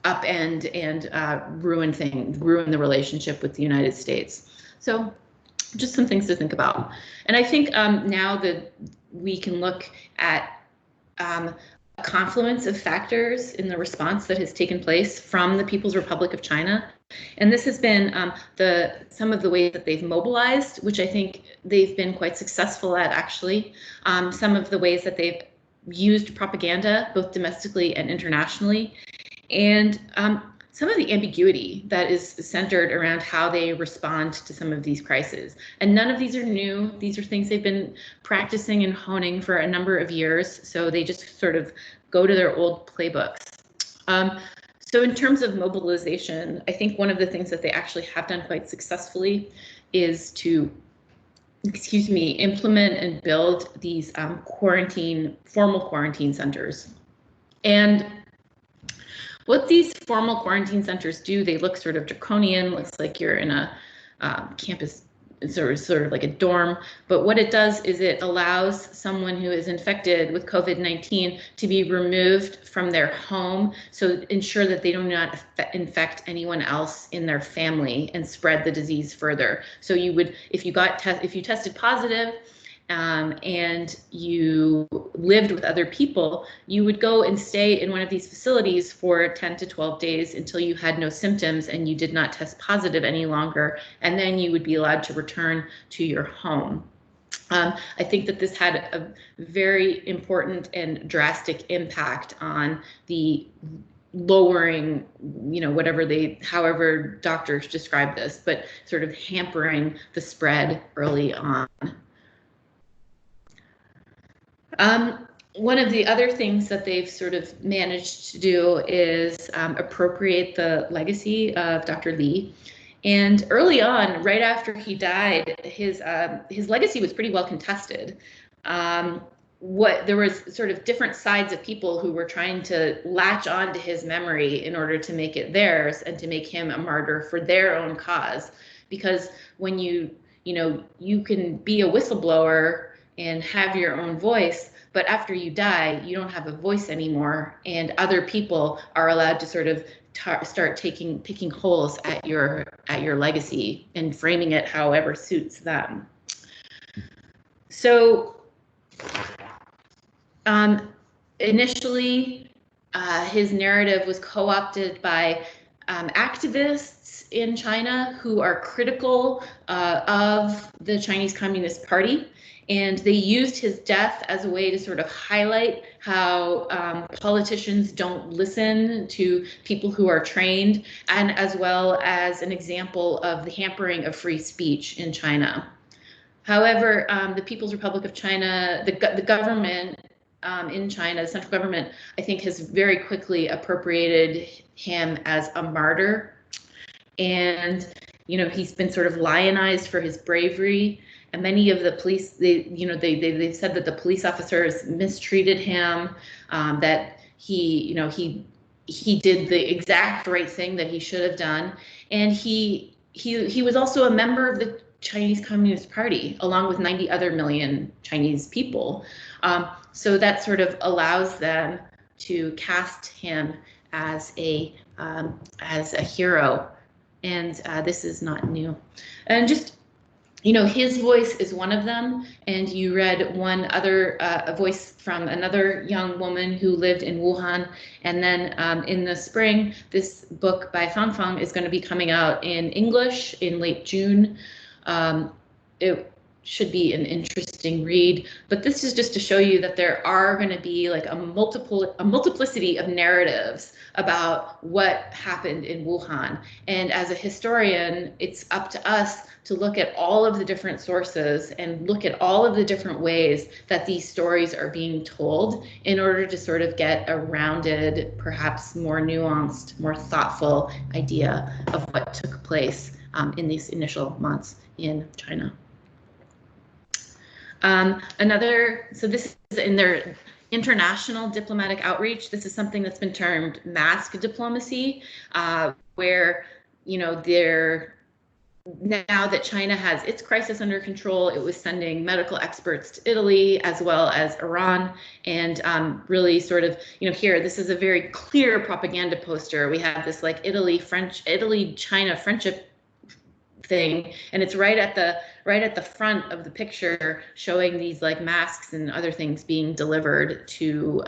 upend and ruin the relationship with the United States. So just some things to think about. And I think now that we can look at a confluence of factors in the response that has taken place from the People's Republic of China. And this has been some of the ways that they've mobilized, which I think they've been quite successful at, actually. Some of the ways that they've used propaganda, both domestically and internationally, and some of the ambiguity that is centered around how they respond to some of these crises. And none of these are new. These are things they've been practicing and honing for a number of years. So they just sort of go to their old playbooks. So in terms of mobilization, I think one of the things that they actually have done quite successfully is to, implement and build these formal quarantine centers. And what these formal quarantine centers do, they look sort of draconian, looks like you're in a campus, sort of like a dorm. But what it does is it allows someone who is infected with COVID-19 to be removed from their home, so ensure that they do not infect anyone else in their family and spread the disease further. So you would, if you tested positive, and you lived with other people, you would go and stay in one of these facilities for 10 to 12 days until you had no symptoms and you did not test positive any longer, and then you would be allowed to return to your home. I think that this had a very important and drastic impact on the lowering, however doctors describe this, but sort of hampering the spread early on. One of the other things that they've sort of managed to do is appropriate the legacy of Dr. Li. And early on, right after he died, his legacy was pretty well contested. There was sort of different sides of people who were trying to latch on to his memory in order to make it theirs and to make him a martyr for their own cause. Because when you can be a whistleblower and have your own voice, but after you die, you don't have a voice anymore, and other people are allowed to sort of start picking holes at your legacy and framing it however suits them. So initially, his narrative was co-opted by activists in China who are critical of the Chinese Communist Party. And they used his death as a way to sort of highlight how politicians don't listen to people who are trained, and as well as an example of the hampering of free speech in China. However, the People's Republic of China, the government in China, the central government, I think has very quickly appropriated him as a martyr. And, he's been sort of lionized for his bravery. And many of the police, they've said that the police officers mistreated him, that he did the exact right thing that he should have done. And he was also a member of the Chinese Communist Party, along with 90 other million Chinese people. So that sort of allows them to cast him as a hero. And this is not new. And just, his voice is one of them, and you read one other voice from another young woman who lived in Wuhan. And then in the spring, this book by Fang Fang is going to be coming out in English in late June. It should be an interesting read, but this is just to show you that there are going to be like a multiplicity of narratives about what happened in Wuhan. And as a historian, it's up to us to look at all of the different sources and look at all of the different ways that these stories are being told in order to sort of get a rounded, perhaps more nuanced, more thoughtful idea of what took place in these initial months in China. So this is in their international diplomatic outreach. This is something that's been termed mask diplomacy, where you know, now that China has its crisis under control, it was sending medical experts to Italy as well as Iran, and really sort of, you know, here, this is a very clear propaganda poster. We have this like Italy-China friendship thing, and it's right at the front of the picture, showing these like masks and other things being delivered to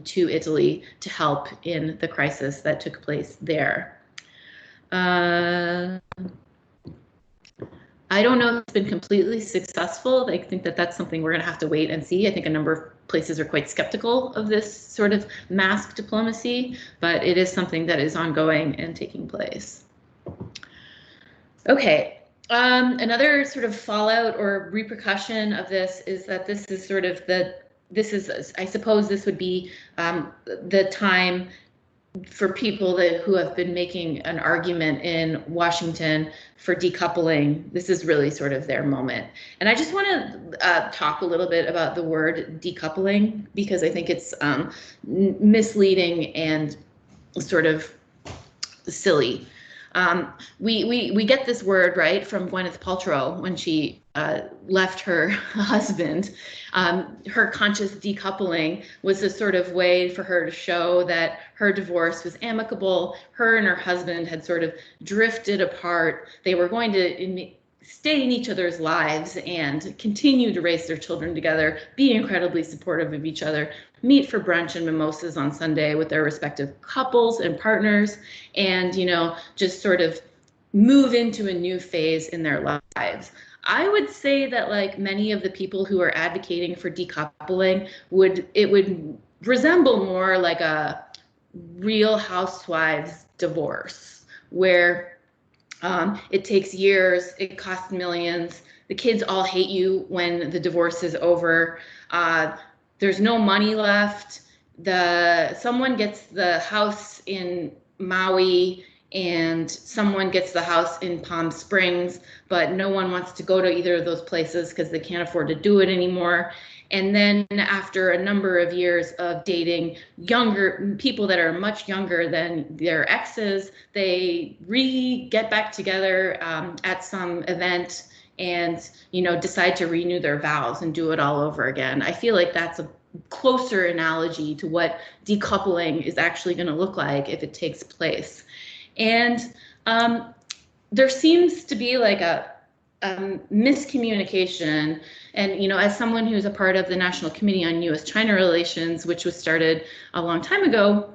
Italy to help in the crisis that took place there. I don't know if it's been completely successful. I think that that's something we're going to have to wait and see. I think a number of places are quite skeptical of this sort of mask diplomacy, but it is something that is ongoing and taking place. Okay, another sort of fallout or repercussion of this is that this is sort of I suppose this would be the time for people who have been making an argument in Washington for decoupling. This is really sort of their moment. And I just want to talk a little bit about the word decoupling, because I think it's misleading and sort of silly. We get this word, right, from Gwyneth Paltrow when she left her husband. Her conscious decoupling was a sort of way for her to show that her divorce was amicable. Her and her husband had sort of drifted apart. They were going to stay in each other's lives and continue to raise their children together, be incredibly supportive of each other, meet for brunch and mimosas on Sunday with their respective couples and partners, and, you know, just sort of move into a new phase in their lives. I would say that, like, many of the people who are advocating for decoupling would resemble more like a Real Housewives divorce, where it takes years, it costs millions, the kids all hate you when the divorce is over, there's no money left, someone gets the house in Maui and someone gets the house in Palm Springs, but no one wants to go to either of those places because they can't afford to do it anymore. And then after a number of years of dating younger people that are much younger than their exes, they get back together at some event and, you know, decide to renew their vows and do it all over again. I feel like that's a closer analogy to what decoupling is actually going to look like if it takes place. And there seems to be like a miscommunication. And, you know, as someone who's a part of the National Committee on U.S.-China Relations, which was started a long time ago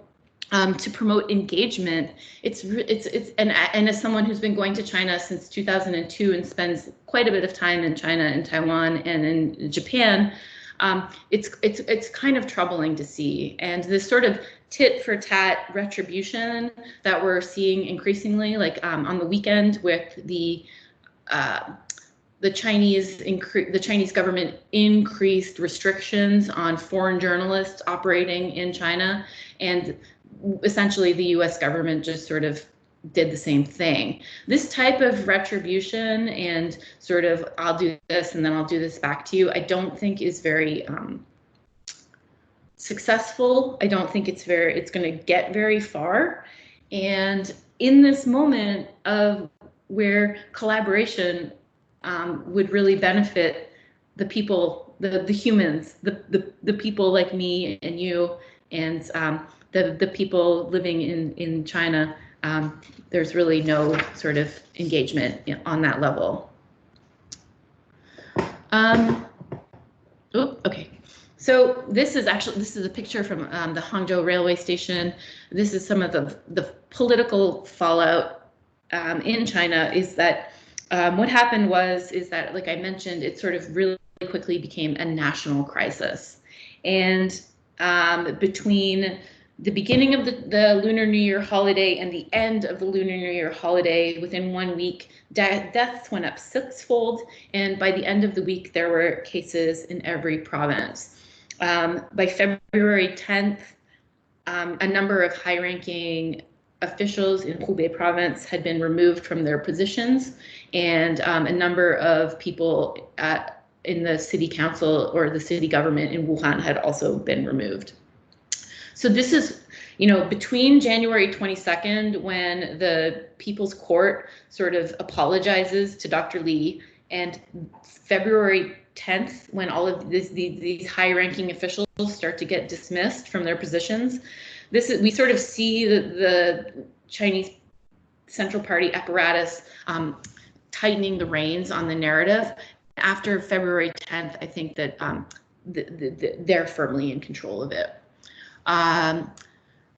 to promote engagement, and as someone who's been going to China since 2002 and spends quite a bit of time in China and Taiwan and in Japan, it's kind of troubling to see. And this sort of tit for tat retribution that we're seeing increasingly, like on the weekend with the Chinese government increased restrictions on foreign journalists operating in China, and essentially the U.S. government just sort of did the same thing. This type of retribution and sort of, I'll do this and then I'll do this back to you, I don't think is very successful. I don't think it's going to get very far. And in this moment of where collaboration would really benefit the people, the humans, the people like me and you, and the people living in China, there's really no sort of engagement on that level. Okay. So this is a picture from the Hangzhou railway station. This is some of the political fallout in China. Is that what happened is that, like I mentioned, it sort of really quickly became a national crisis. And between the beginning of the Lunar New Year holiday and the end of the Lunar New Year holiday, within 1 week, deaths went up 6-fold. And by the end of the week, there were cases in every province. By February 10th, a number of high-ranking officials in Hubei province had been removed from their positions, and a number of people in the city council or the city government in Wuhan had also been removed. So this is, you know, between January 22nd, when the People's Court sort of apologizes to Dr. Li, and February 10th, when all of these high-ranking officials start to get dismissed from their positions, we sort of see the Chinese Central Party apparatus tightening the reins on the narrative. After February 10th, I think that they're firmly in control of it.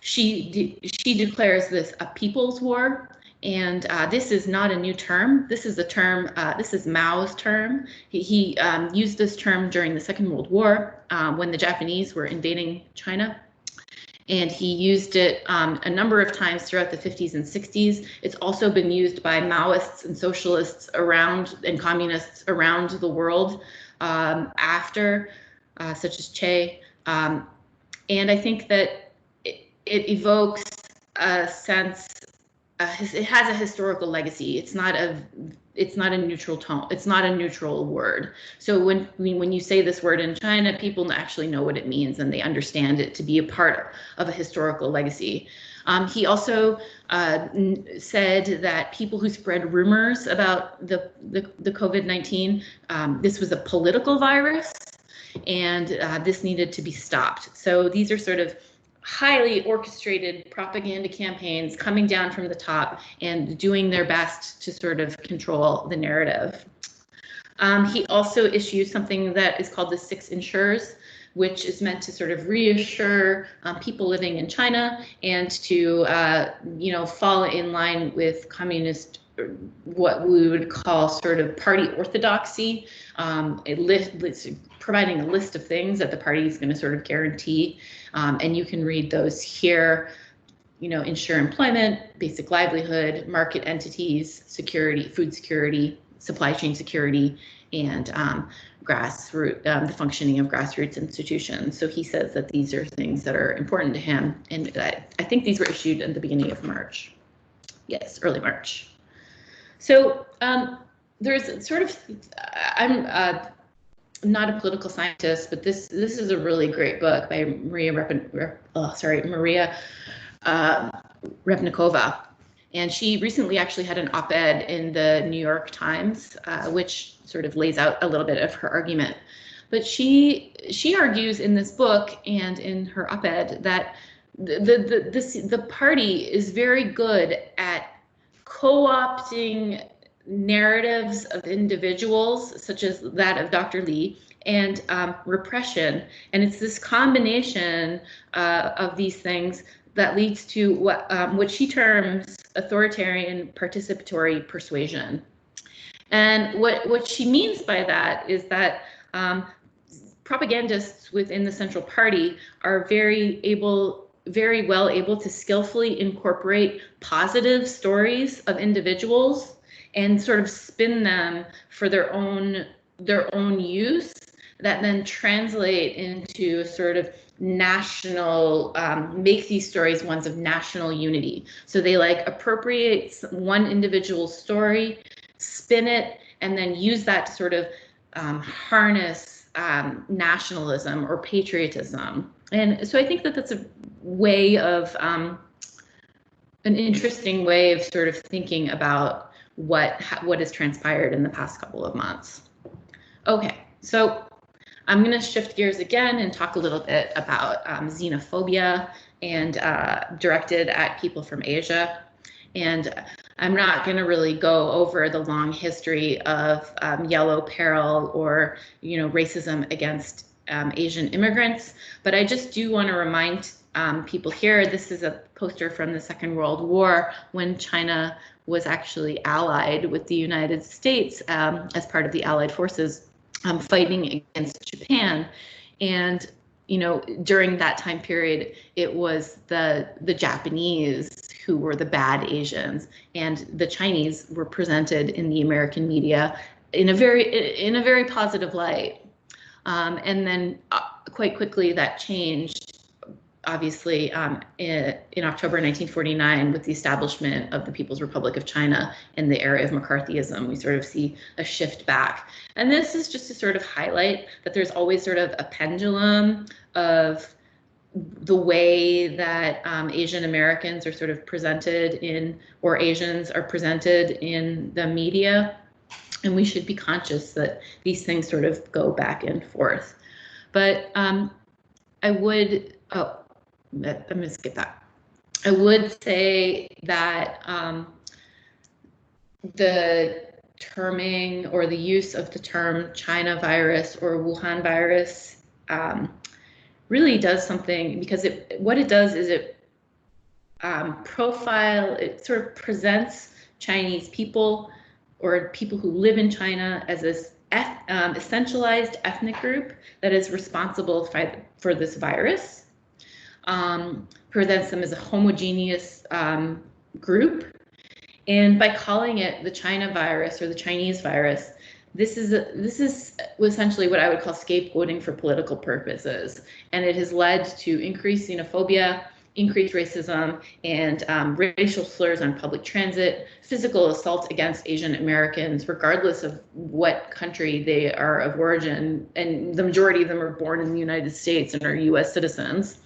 She declares this a people's war, and this is not a new term. This is a term. This is Mao's term. He used this term during the Second World War when the Japanese were invading China, and he used it a number of times throughout the 50s and 60s. It's also been used by Maoists and socialists around and communists around the world after, such as Che, and I think that it evokes a sense. It has a historical legacy. It's not a neutral tone. It's not a neutral word. So when you say this word in China, people actually know what it means and they understand it to be a part of a historical legacy. He also said that people who spread rumors about the COVID-19, this was a political virus, and this needed to be stopped. So these are sort of highly orchestrated propaganda campaigns coming down from the top and doing their best to sort of control the narrative. He also issued something that is called the 6 Ensures, which is meant to sort of reassure people living in China and to, fall in line with communist, what we would call sort of party orthodoxy, providing a list of things that the party is going to sort of guarantee. And you can read those here, ensure employment, basic livelihood, market entities, security, food security, supply chain security, and the functioning of grassroots institutions. So he says that these are things that are important to him. And I think these were issued at the beginning of March. Yes, early March. So there's sort of, I'm not a political scientist, but this is a really great book by Maria Repnikova. And she recently actually had an op-ed in the New York Times, which sort of lays out a little bit of her argument. But she argues in this book and in her op-ed that the party is very good at co-opting narratives of individuals, such as that of Dr. Li, and repression. And it's this combination of these things that leads to what she terms authoritarian participatory persuasion. And what she means by that is that propagandists within the Central Party are very well able to skillfully incorporate positive stories of individuals and sort of spin them for their own use, that then translate into a sort of national, make these stories ones of national unity. So they appropriate one individual story, spin it, and then use that to sort of harness nationalism or patriotism. And so I think that that's a way of, an interesting way of sort of thinking about what has transpired in the past couple of months. Okay, so I'm going to shift gears again and talk a little bit about xenophobia and directed at people from Asia. And I'm not going to really go over the long history of yellow peril or racism against Asian immigrants, but I just do want to remind people here, this is a poster from the Second World War when China was actually allied with the United States as part of the Allied forces fighting against Japan. And during that time period, it was the Japanese who were the bad Asians, and the Chinese were presented in the American media in a very positive light. And then quite quickly that changed, obviously, in October 1949 with the establishment of the People's Republic of China in the area of McCarthyism. We sort of see a shift back. And this is just to sort of highlight that there's always sort of a pendulum of the way that Asian Americans are sort of presented in, or Asians are presented in the media. And we should be conscious that these things sort of go back and forth. But I would, I'm gonna skip that. I would say that the terming or the use of the term China virus or Wuhan virus really does something, because what it does is it it sort of presents Chinese people or people who live in China as this essentialized ethnic group that is responsible for this virus, presents them as a homogeneous group. And by calling it the China virus or the Chinese virus, this is essentially what I would call scapegoating for political purposes. And it has led to increased xenophobia, increased racism, and racial slurs on public transit, physical assault against Asian Americans, regardless of what country they are of origin. And the majority of them are born in the United States and are US citizens.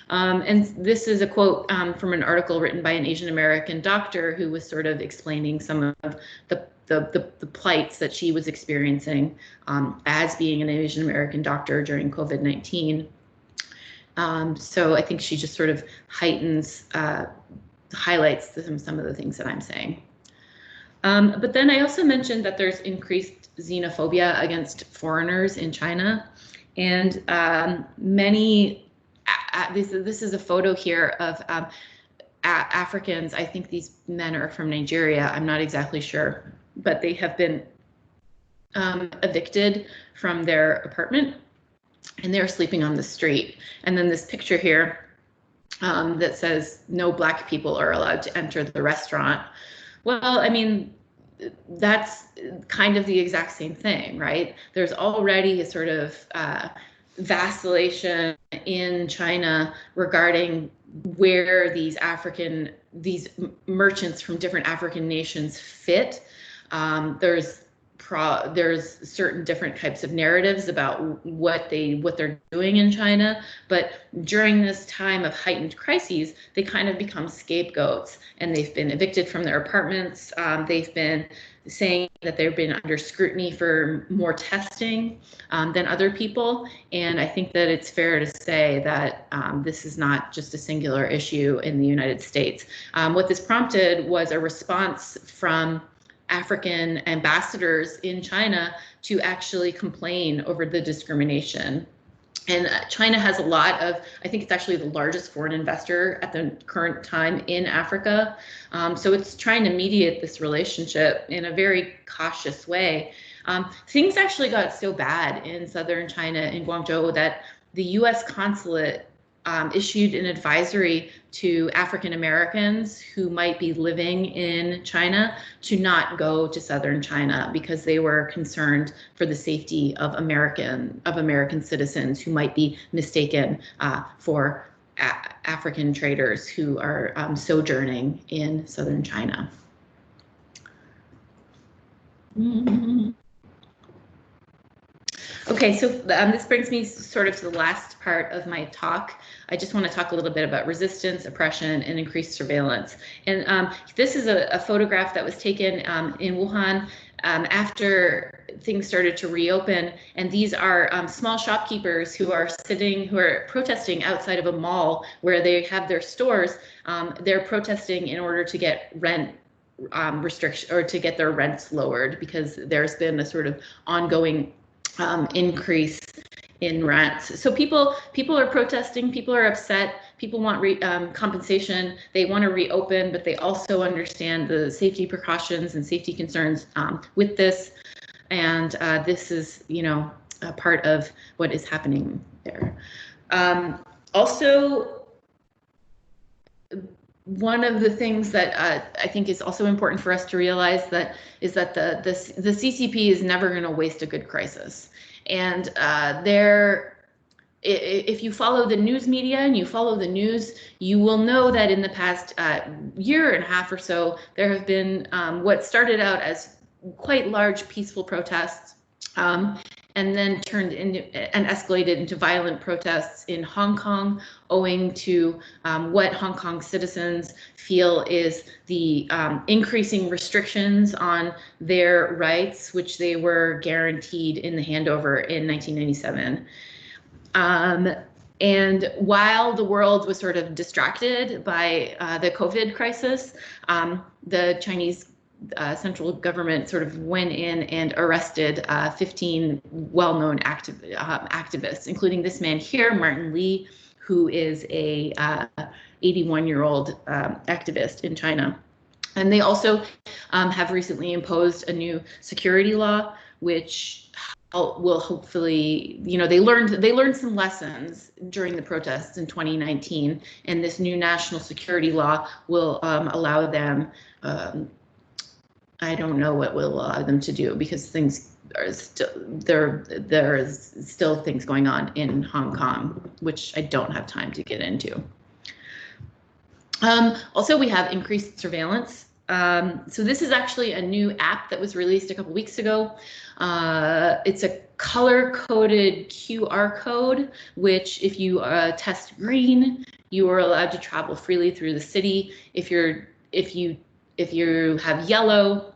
And this is a quote from an article written by an Asian American doctor who was sort of explaining some of the plights that she was experiencing as being an Asian American doctor during COVID-19. So I think she just sort of highlights some of the things that I'm saying. But then I also mentioned that there's increased xenophobia against foreigners in China, and this is a photo here of Africans. I think these men are from Nigeria. I'm not exactly sure, but they have been evicted from their apartment, and they're sleeping on the street. And then this picture here that says no Black people are allowed to enter the restaurant. Well, I mean, that's kind of the exact same thing, right? There's already a sort of vacillation in China regarding where these merchants from different African nations fit. There's certain different types of narratives about what they're doing in China, but during this time of heightened crises, they kind of become scapegoats, and they've been evicted from their apartments. They've been saying that they've been under scrutiny for more testing than other people, and I think that it's fair to say that this is not just a singular issue in the United States. What this prompted was a response from African ambassadors in China to actually complain over the discrimination. And China has a lot of, I think it's actually the largest foreign investor at the current time in Africa. So it's trying to mediate this relationship in a very cautious way. Things actually got so bad in southern China, in Guangzhou, that the US consulate issued an advisory to African Americans who might be living in China to not go to southern China, because they were concerned for the safety of American citizens who might be mistaken for African traders who are sojourning in southern China. Okay, so this brings me sort of to the last part of my talk. I just want to talk a little bit about resistance, oppression, and increased surveillance. And this is a photograph that was taken in Wuhan after things started to reopen. And these are small shopkeepers who are protesting outside of a mall where they have their stores. They're protesting in order to get rent restriction, or to get their rents lowered, because there's been a sort of ongoing increase in rents. So people are protesting, people are upset, people want compensation, they want to reopen, but they also understand the safety precautions and safety concerns with this. And this is, a part of what is happening there. Also, one of the things that I think is also important for us to realize is that the CCP is never going to waste a good crisis. And if you follow the news media and you follow the news, you will know that in the past year and a half or so, there have been what started out as quite large peaceful protests. and then turned into and escalated into violent protests in Hong Kong, owing to what Hong Kong citizens feel is the increasing restrictions on their rights, which they were guaranteed in the handover in 1997. And while the world was sort of distracted by the COVID crisis, the Chinese central government sort of went in and arrested 15 well-known activists, including this man here, Martin Li, who is a 81-year-old activist in China. And they also have recently imposed a new security law, which will hopefully, they learned some lessons during the protests in 2019, and this new national security law will allow them. I don't know what will allow them to do, because things are still there is still things going on in Hong Kong, which I don't have time to get into. Also, we have increased surveillance. So this is actually a new app that was released a couple weeks ago. It's a color-coded QR code, which if you test green, you are allowed to travel freely through the city. If you have yellow,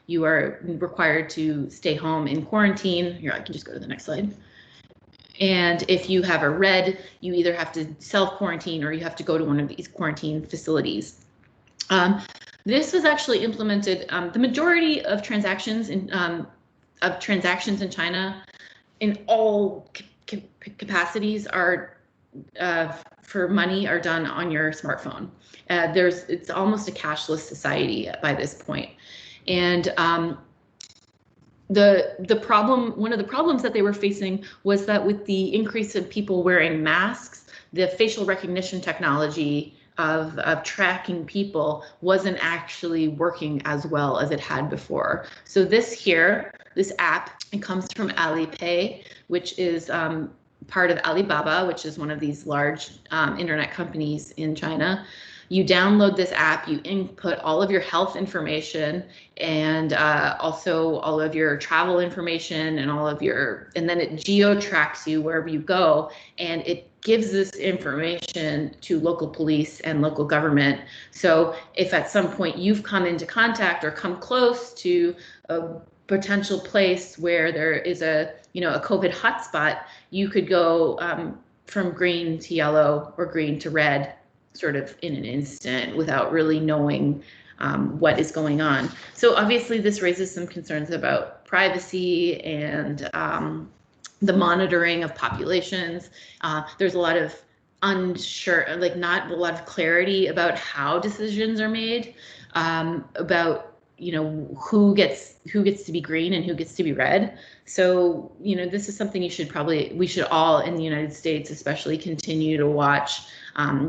you are required to stay home in quarantine. Here, I can just go to the next slide. And if you have a red, you either have to self-quarantine or you have to go to one of these quarantine facilities. This was actually implemented. The majority of transactions in China, in all capacities, are for money are done on your smartphone. It's almost a cashless society by this point, and one of the problems that they were facing was that with the increase of people wearing masks, the facial recognition technology of tracking people wasn't actually working as well as it had before. So this app, it comes from Alipay, which is part of Alibaba, which is one of these large internet companies in China. You download this app, you input all of your health information and also all of your travel information and then it geo-tracks you wherever you go, and it gives this information to local police and local government. So if at some point you've come into contact or come close to a potential place where there is a COVID hotspot, you could go from green to yellow or green to red sort of in an instant without really knowing what is going on. So obviously this raises some concerns about privacy and the monitoring of populations. There's a lot of not a lot of clarity about how decisions are made, about who gets to be green and who gets to be red. So this is something we should all in the United States especially continue to watch,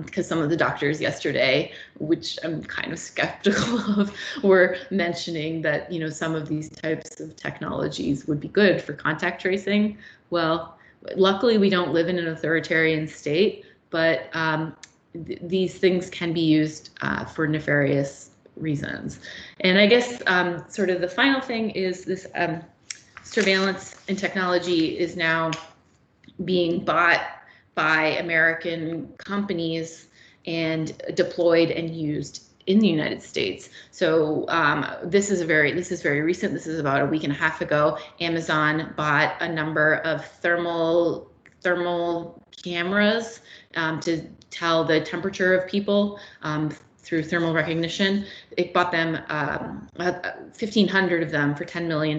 because some of the doctors yesterday, which I'm kind of skeptical of, were mentioning that some of these types of technologies would be good for contact tracing. Well, luckily we don't live in an authoritarian state, but these things can be used for nefarious reasons. And I guess sort of the final thing is this surveillance and technology is now being bought by American companies and deployed and used in the United States. So this is very recent. This is about a week and a half ago. Amazon bought a number of thermal cameras to tell the temperature of people through thermal recognition. It bought them 1,500 of them for $10 million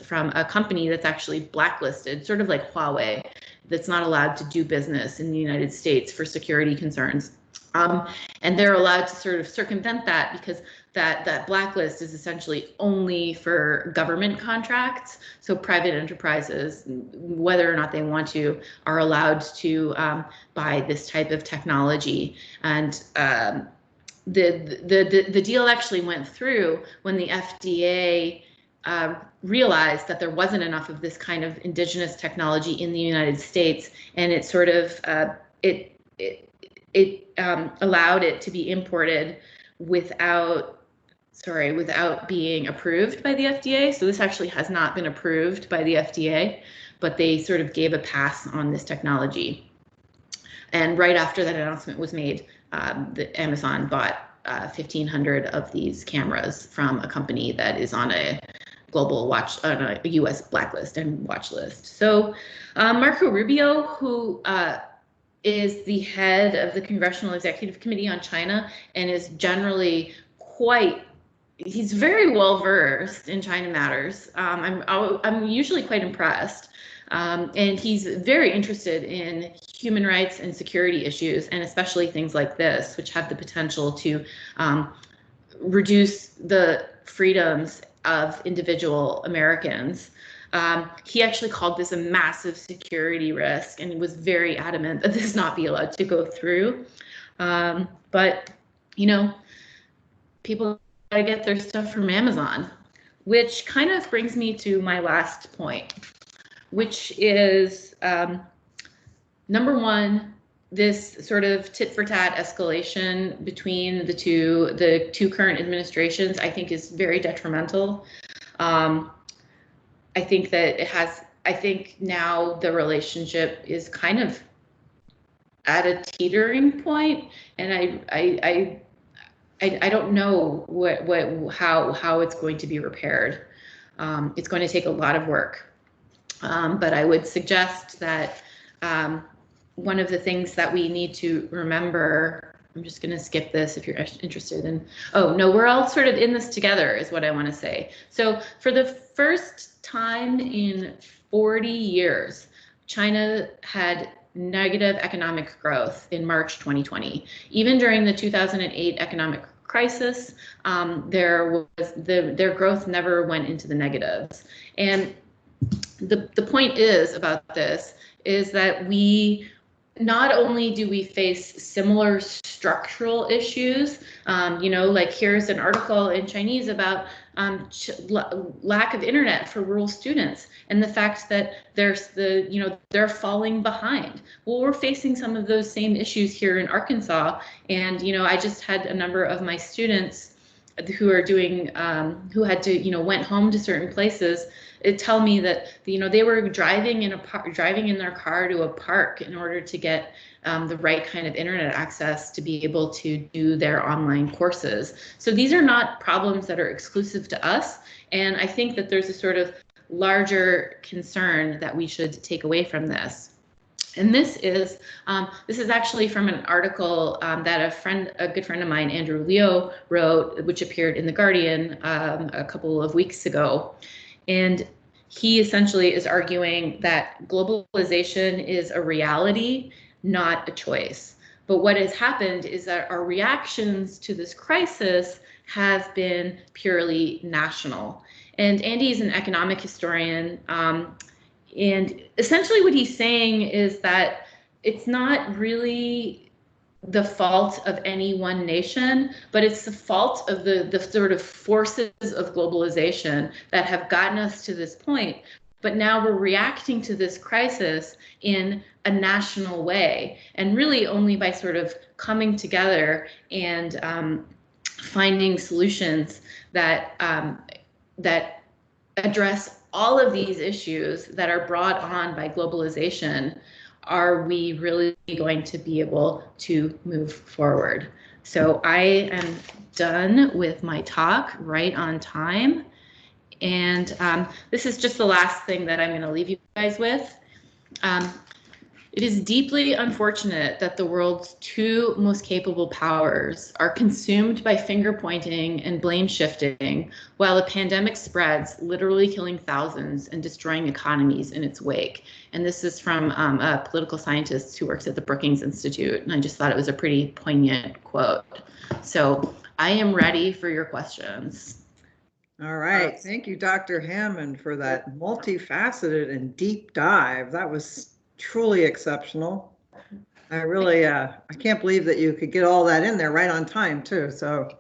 from a company that's actually blacklisted, sort of like Huawei, that's not allowed to do business in the United States for security concerns. And they're allowed to sort of circumvent that because that blacklist is essentially only for government contracts. So private enterprises, whether or not they want to, are allowed to buy this type of technology. And the deal actually went through when the FDA realized that there wasn't enough of this kind of indigenous technology in the United States, and it sort of allowed it to be imported without without being approved by the FDA. So this actually has not been approved by the FDA, but they sort of gave a pass on this technology. And right after that announcement was made, Amazon bought 1,500 of these cameras from a company that is on a global a U.S. blacklist and watch list. So Marco Rubio, who is the head of the Congressional Executive Committee on China and is generally he's very well versed in China matters. I'm usually quite impressed. And he's very interested in human rights and security issues, and especially things like this, which have the potential to reduce the freedoms of individual Americans. He actually called this a massive security risk and was very adamant that this not be allowed to go through. But, you know, people gotta get their stuff from Amazon, which kind of brings me to my last point, which is number one, this sort of tit for tat escalation between the two current administrations, I think is very detrimental. I think that I think now the relationship is kind of at a teetering point, and I don't know how it's going to be repaired. It's going to take a lot of work. But I would suggest that one of the things that we need to remember, I'm just going to skip this if you're interested in, oh no, we're all sort of in this together is what I want to say. So for the first time in 40 years, China had negative economic growth in March 2020. Even during the 2008 economic crisis, their growth never went into the negatives. And the point is about this is that we not only do we face similar structural issues, you know, like here's an article in Chinese about lack of internet for rural students and the fact that they're falling behind. Well, we're facing some of those same issues here in Arkansas, and you know, I just had a number of my students who are doing who had to, you know, went home to certain places tell me that, you know, they were driving in their car to a park in order to get the right kind of internet access to be able to do their online courses. So these are not problems that are exclusive to us, and I think that there's a sort of larger concern that we should take away from this. And this is actually from an article that a good friend of mine, Andrew Leo, wrote, which appeared in The Guardian a couple of weeks ago. And he essentially is arguing that globalization is a reality, not a choice. But what has happened is that our reactions to this crisis have been purely national. And Andy is an economic historian. And essentially what he's saying is that it's not really the fault of any one nation, but it's the fault of the sort of forces of globalization that have gotten us to this point. But now we're reacting to this crisis in a national way, and really only by sort of coming together and finding solutions that that address all of these issues that are brought on by globalization are we really going to be able to move forward. So I am done with my talk right on time. And this is just the last thing that I'm going to leave you guys with. It is deeply unfortunate that the world's two most capable powers are consumed by finger pointing and blame shifting while a pandemic spreads, literally killing thousands and destroying economies in its wake. And this is from a political scientist who works at the Brookings Institute. And I just thought it was a pretty poignant quote. So I am ready for your questions. All right. Thank you, Dr. Hammond, for that multifaceted and deep dive. That was truly exceptional. I really, I can't believe that you could get all that in there right on time too. So